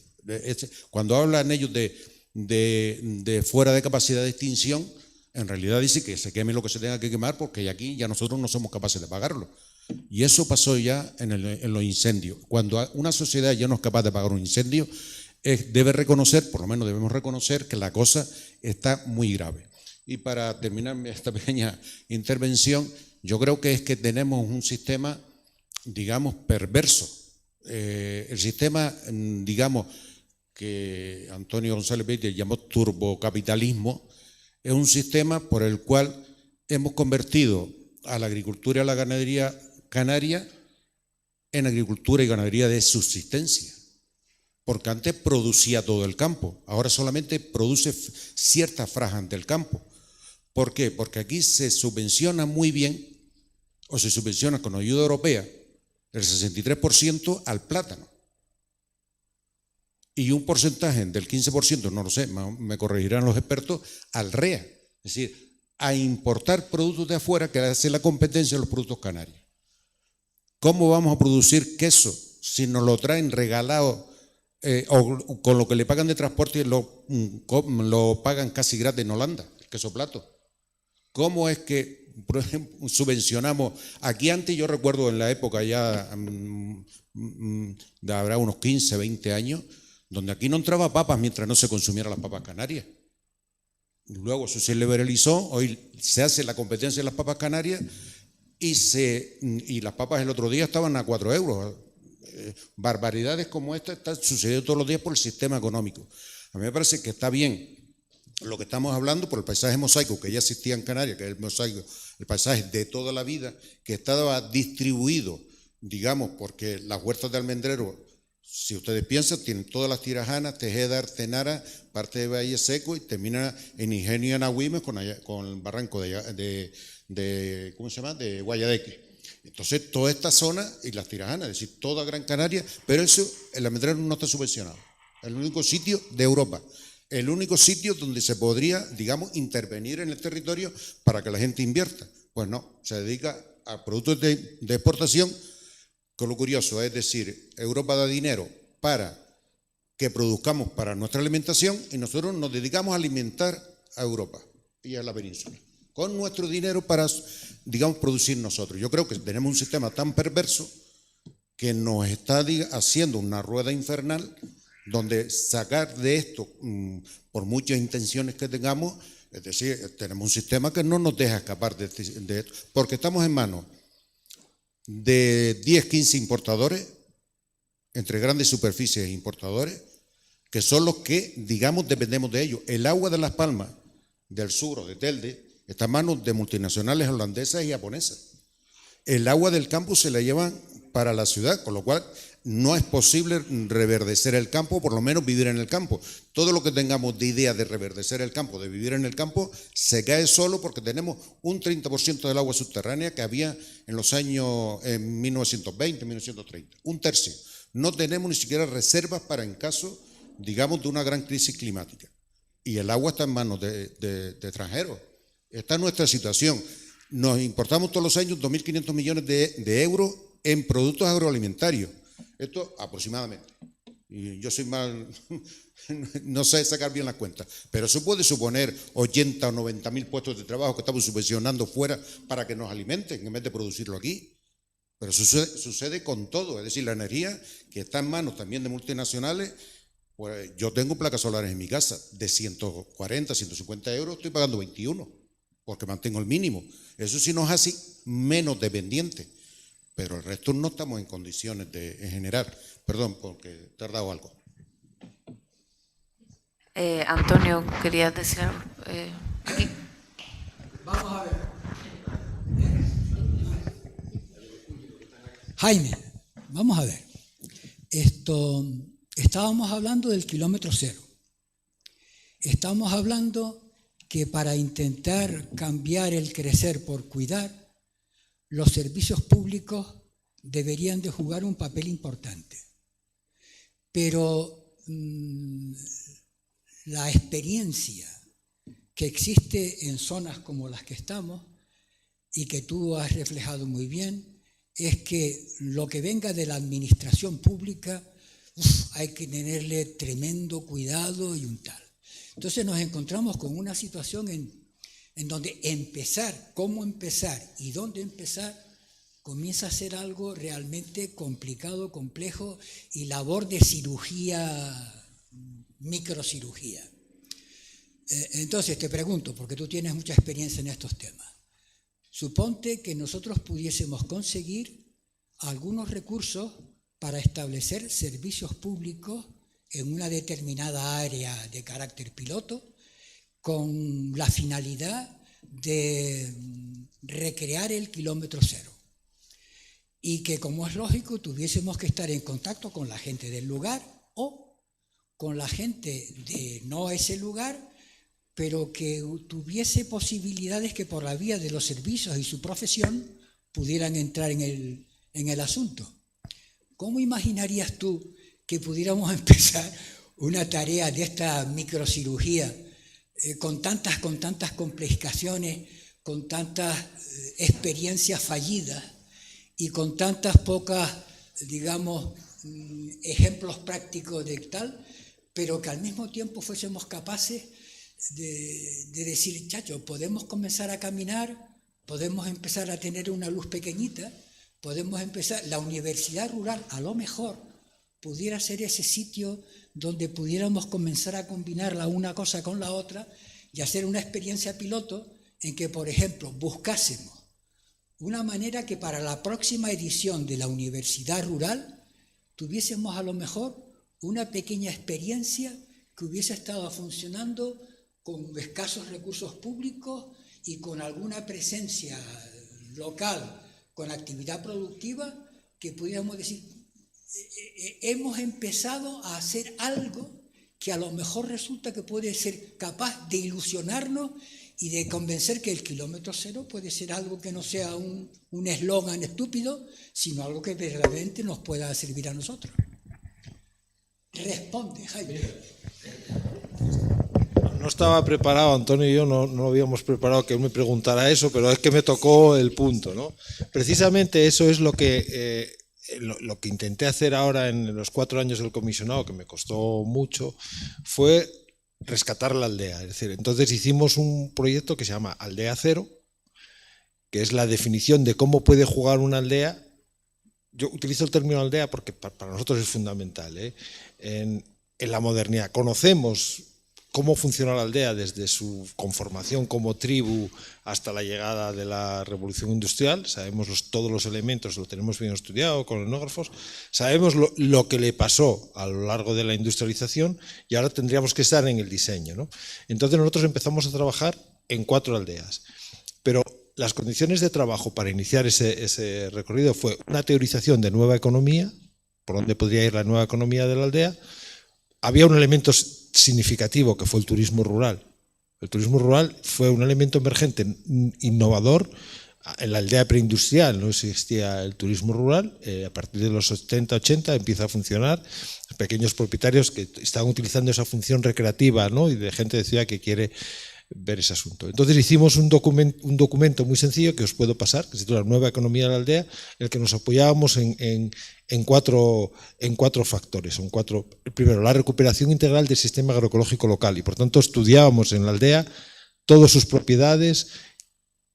Cuando hablan ellos de fuera de capacidad de extinción, en realidad dice que se queme lo que se tenga que quemar porque aquí ya nosotros no somos capaces de pagarlo. Y eso pasó ya en los incendios. Cuando una sociedad ya no es capaz de pagar un incendio, debe reconocer, por lo menos debemos reconocer que la cosa está muy grave. Y para terminar esta pequeña intervención, yo creo que es que tenemos un sistema, digamos, perverso. El sistema, digamos, que Antonio González Beite llamó turbocapitalismo, es un sistema por el cual hemos convertido a la agricultura y a la ganadería canaria en agricultura y ganadería de subsistencia. Porque antes producía todo el campo, ahora solamente produce ciertas franjas del campo. ¿Por qué? Porque aquí se subvenciona muy bien, o se subvenciona con ayuda europea, el 63% al plátano. Y un porcentaje del 15%, no lo sé, me corregirán los expertos, al REA. Es decir, a importar productos de afuera que hace la competencia de los productos canarios. ¿Cómo vamos a producir queso si nos lo traen regalado o con lo que le pagan de transporte lo pagan casi gratis en Holanda, el queso plato? ¿Cómo es que, por ejemplo, subvencionamos? Aquí antes, yo recuerdo en la época ya, habrá unos 15, 20 años, donde aquí no entraba papas mientras no se consumieran las papas canarias. Luego eso se liberalizó, hoy se hace la competencia de las papas canarias y las papas el otro día estaban a 4 euros. Barbaridades como esta están sucediendo todos los días por el sistema económico. A mí me parece que está bien lo que estamos hablando por el paisaje mosaico que ya existía en Canarias, que es el mosaico, el paisaje de toda la vida, que estaba distribuido, digamos, porque las huertas de almendrero, si ustedes piensan, tienen todas las tirajanas, Tejeda, Artenara, parte de Valle Seco y termina en Ingenio y Anahuime con el barranco de ¿cómo se llama? De Guayadeque. Entonces, toda esta zona y las tirajanas, es decir, toda Gran Canaria, pero eso, el almendrero no está subvencionado. Es el único sitio de Europa, el único sitio donde se podría, digamos, intervenir en el territorio para que la gente invierta. Pues no, se dedica a productos de exportación, con lo curioso, es decir, Europa da dinero para que produzcamos para nuestra alimentación y nosotros nos dedicamos a alimentar a Europa y a la península, con nuestro dinero para, digamos, producir nosotros. Yo creo que tenemos un sistema tan perverso que nos está haciendo una rueda infernal donde sacar de esto, por muchas intenciones que tengamos, es decir, tenemos un sistema que no nos deja escapar de esto, porque estamos en manos de 10, 15 importadores, entre grandes superficies e importadores, que son los que, digamos, dependemos de ellos. El agua de Las Palmas, del sur o de Telde, está en manos de multinacionales holandesas y japonesas. El agua del campo se la llevan para la ciudad, con lo cual no es posible reverdecer el campo, por lo menos vivir en el campo. Todo lo que tengamos de idea de reverdecer el campo, de vivir en el campo, se cae solo porque tenemos un 30% del agua subterránea que había en los años 1920, 1930. Un tercio. No tenemos ni siquiera reservas para en caso, digamos, de una gran crisis climática. Y el agua está en manos de extranjeros. Esta es nuestra situación. Nos importamos todos los años 2.500 millones de euros en productos agroalimentarios. Esto aproximadamente. Y yo soy mal, no sé sacar bien las cuentas, pero eso puede suponer 80 o 90 mil puestos de trabajo que estamos subvencionando fuera para que nos alimenten en vez de producirlo aquí. Pero sucede con todo, es decir, la energía que está en manos también de multinacionales. Pues yo tengo placas solares en mi casa de 140, 150 euros, estoy pagando 21 porque mantengo el mínimo. Eso sí nos hace menos dependientes. Pero el resto no estamos en condiciones de generar. Perdón, porque he tardado algo. Antonio, ¿querías decir algo? Aquí. Vamos a ver. Jaime, vamos a ver. Estábamos hablando del kilómetro cero. Estábamos hablando que para intentar cambiar el crecer por cuidar, los servicios públicos deberían de jugar un papel importante. Pero la experiencia que existe en zonas como las que estamos y que tú has reflejado muy bien es que lo que venga de la administración pública hay que tenerle tremendo cuidado y un tal. Entonces nos encontramos con una situación en donde cómo empezar y dónde empezar, comienza a ser algo realmente complicado, complejo y labor de cirugía, microcirugía. Entonces te pregunto, porque tú tienes mucha experiencia en estos temas, suponte que nosotros pudiésemos conseguir algunos recursos para establecer servicios públicos en una determinada área de carácter piloto con la finalidad de recrear el kilómetro cero. Y que, como es lógico, tuviésemos que estar en contacto con la gente del lugar o con la gente de no ese lugar, pero que tuviese posibilidades que por la vía de los servicios y su profesión pudieran entrar en el asunto. ¿Cómo imaginarías tú que pudiéramos empezar una tarea de esta microcirugía con tantas complicaciones, con tantas experiencias fallidas y con tantas pocas, digamos, ejemplos prácticos de tal, pero que al mismo tiempo fuésemos capaces de decir, chacho, podemos comenzar a caminar, podemos empezar a tener una luz pequeñita, podemos empezar, la universidad rural a lo mejor pudiera ser ese sitio donde pudiéramos comenzar a combinar la una cosa con la otra y hacer una experiencia piloto en que, por ejemplo, buscásemos una manera que para la próxima edición de la universidad rural tuviésemos a lo mejor una pequeña experiencia que hubiese estado funcionando con escasos recursos públicos y con alguna presencia local, con actividad productiva, que pudiéramos decir, hemos empezado a hacer algo que a lo mejor resulta que puede ser capaz de ilusionarnos y de convencer que el kilómetro cero puede ser algo que no sea un eslogan estúpido, sino algo que verdaderamente nos pueda servir a nosotros. Responde, Jaime. No estaba preparado, Antonio y yo no habíamos preparado que él me preguntara eso, pero es que me tocó el punto, ¿no? Precisamente eso es lo que intenté hacer ahora en los 4 años del comisionado, que me costó mucho, fue rescatar la aldea. Es decir, entonces hicimos un proyecto que se llama Aldea Cero, que es la definición de cómo puede jugar una aldea. Yo utilizo el término aldea porque para nosotros es fundamental, ¿eh? En la modernidad. Conocemos cómo funciona la aldea desde su conformación como tribu hasta la llegada de la revolución industrial, sabemos todos los elementos, lo tenemos bien estudiado con etnógrafos, sabemos lo que le pasó a lo largo de la industrialización y ahora tendríamos que estar en el diseño, ¿no? Entonces nosotros empezamos a trabajar en 4 aldeas, pero las condiciones de trabajo para iniciar ese recorrido fue una teorización de nueva economía, por dónde podría ir la nueva economía de la aldea. Había un elemento significativo que fue el turismo rural. El turismo rural fue un elemento emergente, innovador. En la aldea preindustrial no existía el turismo rural. A partir de los 70, 80 empieza a funcionar. Pequeños propietarios que están utilizando esa función recreativa, ¿no? Y de gente de ciudad que quiere ver ese asunto. Entonces hicimos un documento muy sencillo que os puedo pasar, que se titula Nueva Economía de la Aldea, en el que nos apoyábamos en 4 factores. Primero, la recuperación integral del sistema agroecológico local, y por tanto estudiábamos en la aldea todas sus propiedades,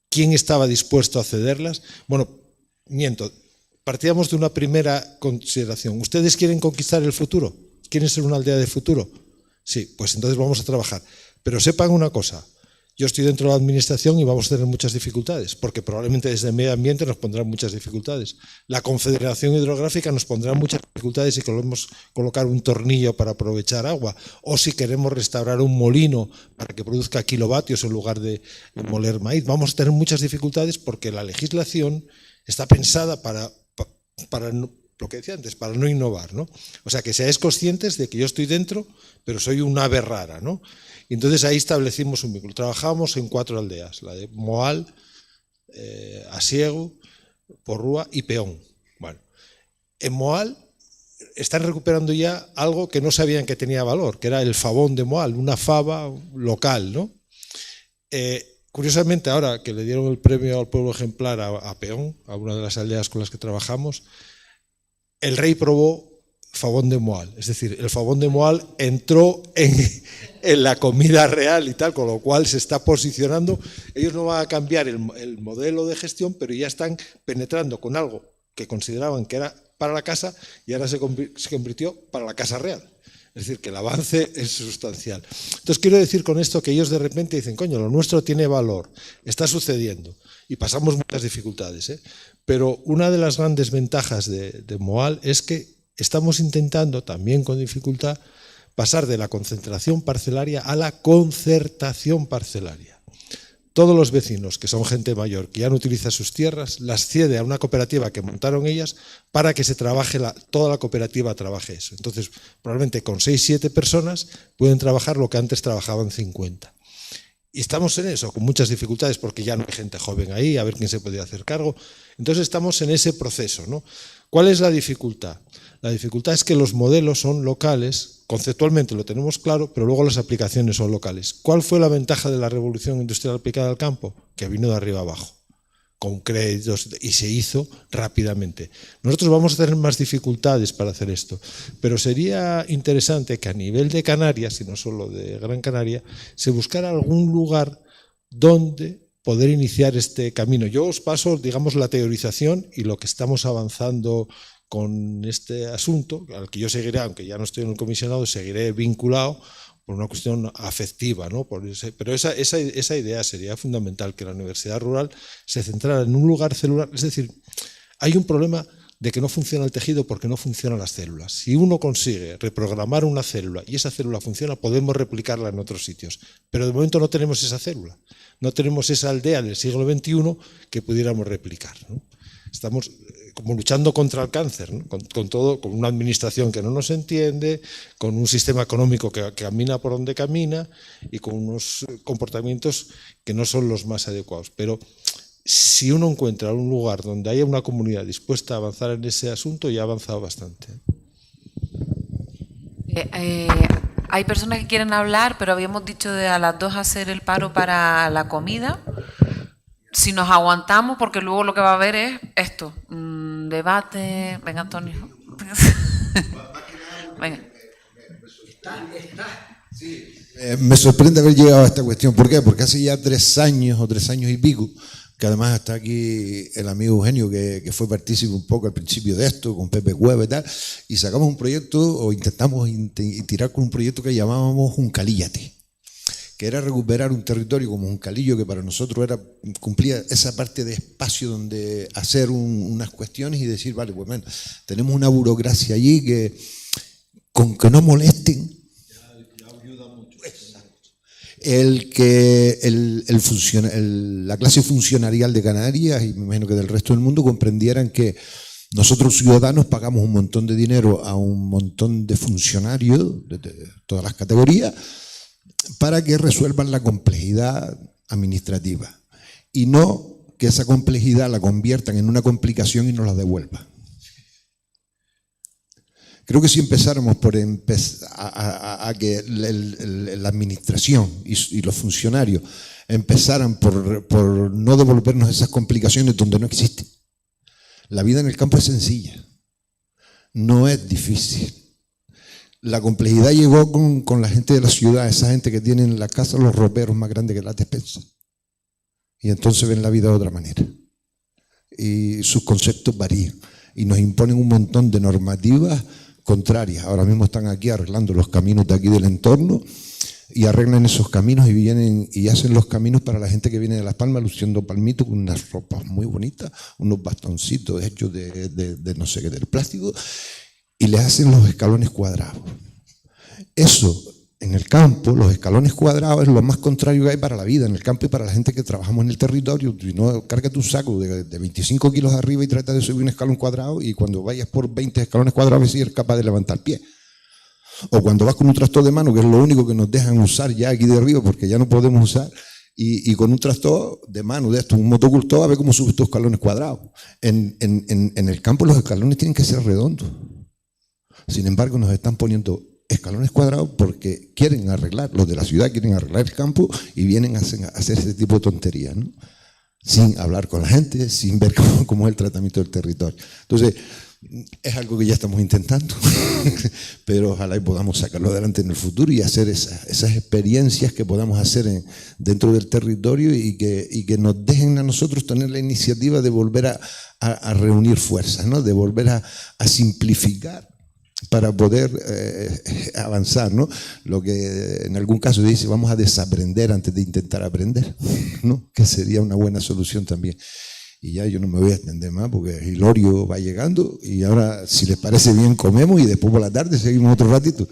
quién estaba dispuesto a cederlas. Bueno, partíamos de una primera consideración. ¿Ustedes quieren conquistar el futuro? ¿Quieren ser una aldea de futuro? Sí, pues entonces vamos a trabajar. Pero sepan una cosa, yo estoy dentro de la administración y vamos a tener muchas dificultades, porque probablemente desde el medio ambiente nos pondrán muchas dificultades. La Confederación Hidrográfica nos pondrá muchas dificultades si queremos colocar un tornillo para aprovechar agua, o si queremos restaurar un molino para que produzca kilovatios en lugar de moler maíz. Vamos a tener muchas dificultades porque la legislación está pensada para lo que decía antes, para no innovar, ¿no? O sea, que seáis conscientes de que yo estoy dentro, pero soy un ave rara, ¿no? Y entonces ahí establecimos un vínculo. Trabajamos en 4 aldeas, la de Moal, Asiego, Porrúa y Peón. Bueno, en Moal están recuperando ya algo que no sabían que tenía valor, que era el fabón de Moal, una fava local, ¿no? Curiosamente, ahora que le dieron el premio al pueblo ejemplar a Peón, a una de las aldeas con las que trabajamos, el rey probó fabón de Moal, es decir, el fabón de Moal entró en la comida real y tal, con lo cual se está posicionando. Ellos no van a cambiar el modelo de gestión, pero ya están penetrando con algo que consideraban que era para la casa y ahora se convirtió para la casa real. Es decir, que el avance es sustancial. Entonces quiero decir con esto que ellos de repente dicen, coño, lo nuestro tiene valor, está sucediendo y pasamos muchas dificultades, ¿eh? Pero una de las grandes ventajas de MOAL es que estamos intentando, también con dificultad, pasar de la concentración parcelaria a la concertación parcelaria. Todos los vecinos, que son gente mayor, que ya no utiliza sus tierras, las cede a una cooperativa que montaron ellas para que se trabaje, toda la cooperativa trabaje eso. Entonces, probablemente con 6, 7 personas pueden trabajar lo que antes trabajaban 50. Y estamos en eso, con muchas dificultades, porque ya no hay gente joven ahí, a ver quién se puede hacer cargo. Entonces estamos en ese proceso, ¿no? ¿Cuál es la dificultad? La dificultad es que los modelos son locales, conceptualmente lo tenemos claro, pero luego las aplicaciones son locales. ¿Cuál fue la ventaja de la revolución industrial aplicada al campo? Que vino de arriba abajo, con créditos, y se hizo rápidamente. Nosotros vamos a tener más dificultades para hacer esto, pero sería interesante que a nivel de Canarias, y no solo de Gran Canaria, se buscara algún lugar donde poder iniciar este camino. Yo os paso, digamos, la teorización y lo que estamos avanzando con este asunto, al que yo seguiré, aunque ya no estoy en el comisionado, seguiré vinculado por una cuestión afectiva, ¿no? Pero esa idea sería fundamental, que la universidad rural se centrara en un lugar celular. Es decir, hay un problema de que no funciona el tejido porque no funcionan las células. Si uno consigue reprogramar una célula y esa célula funciona, podemos replicarla en otros sitios. Pero de momento no tenemos esa célula, no tenemos esa aldea del siglo XXI que pudiéramos replicar, ¿no? Estamos como luchando contra el cáncer, ¿no? con todo, con una administración que no nos entiende, con un sistema económico que camina por donde camina y con unos comportamientos que no son los más adecuados. Pero si uno encuentra un lugar donde haya una comunidad dispuesta a avanzar en ese asunto, ya ha avanzado bastante. Hay personas que quieren hablar, pero habíamos dicho de a las 2 hacer el paro para la comida. Si nos aguantamos, porque luego lo que va a haber es esto, debate. Venga, Antonio. Venga. Me sorprende haber llegado a esta cuestión. ¿Por qué? Porque hace ya 3 años o 3 años y pico, que además está aquí el amigo Eugenio, que fue partícipe un poco al principio de esto, con Pepe Cueva y tal, y sacamos un proyecto, o intentamos tirar con un proyecto que llamábamos Juncalíllate, que era recuperar un territorio como Juncalillo, que para nosotros cumplía esa parte de espacio donde hacer unas cuestiones y decir, vale, pues bueno, tenemos una burocracia allí que con que no molesten, la clase funcionarial de Canarias, y me imagino que del resto del mundo, comprendieran que nosotros ciudadanos pagamos un montón de dinero a un montón de funcionarios de todas las categorías para que resuelvan la complejidad administrativa y no que esa complejidad la conviertan en una complicación y nos la devuelvan. Creo que si empezáramos por a que la administración y los funcionarios empezaran por no devolvernos esas complicaciones donde no existen. La vida en el campo es sencilla, no es difícil. La complejidad llegó con la gente de la ciudad, esa gente que tiene en la casa los roperos más grandes que la despensa. Y entonces ven la vida de otra manera. Y sus conceptos varían. Y nos imponen un montón de normativas contrarias. Ahora mismo están aquí arreglando los caminos de aquí del entorno y arreglan esos caminos y vienen y hacen los caminos para la gente que viene de Las Palmas luciendo palmitos con unas ropas muy bonitas, unos bastoncitos hechos de no sé qué, del plástico, y les hacen los escalones cuadrados. Eso, en el campo, los escalones cuadrados es lo más contrario que hay para la vida en el campo y para la gente que trabajamos en el territorio. Si no, cárgate un saco de 25 kilos arriba y trata de subir un escalón cuadrado, y cuando vayas por 20 escalones cuadrados si eres capaz de levantar pie. O cuando vas con un tractor de mano, que es lo único que nos dejan usar ya aquí de arriba, porque ya no podemos usar, y con un tractor de mano de esto, un motocultor, a ver cómo subes estos escalones cuadrados. En el campo los escalones tienen que ser redondos. Sin embargo, nos están poniendo escalones cuadrados porque quieren arreglar, los de la ciudad quieren arreglar el campo y vienen a hacer ese tipo de tonterías, ¿no? Sin hablar con la gente, sin ver cómo es el tratamiento del territorio. Entonces, es algo que ya estamos intentando, pero ojalá y podamos sacarlo adelante en el futuro y hacer esas experiencias que podamos hacer dentro del territorio y que nos dejen a nosotros tener la iniciativa de volver a reunir fuerzas, ¿no? De volver a simplificar para poder avanzar, ¿no? Lo que en algún caso dice, vamos a desaprender antes de intentar aprender, ¿no? Que sería una buena solución también. Y ya yo no me voy a extender más porque Hilorio va llegando y ahora, si les parece bien, comemos y después por la tarde seguimos otro ratito.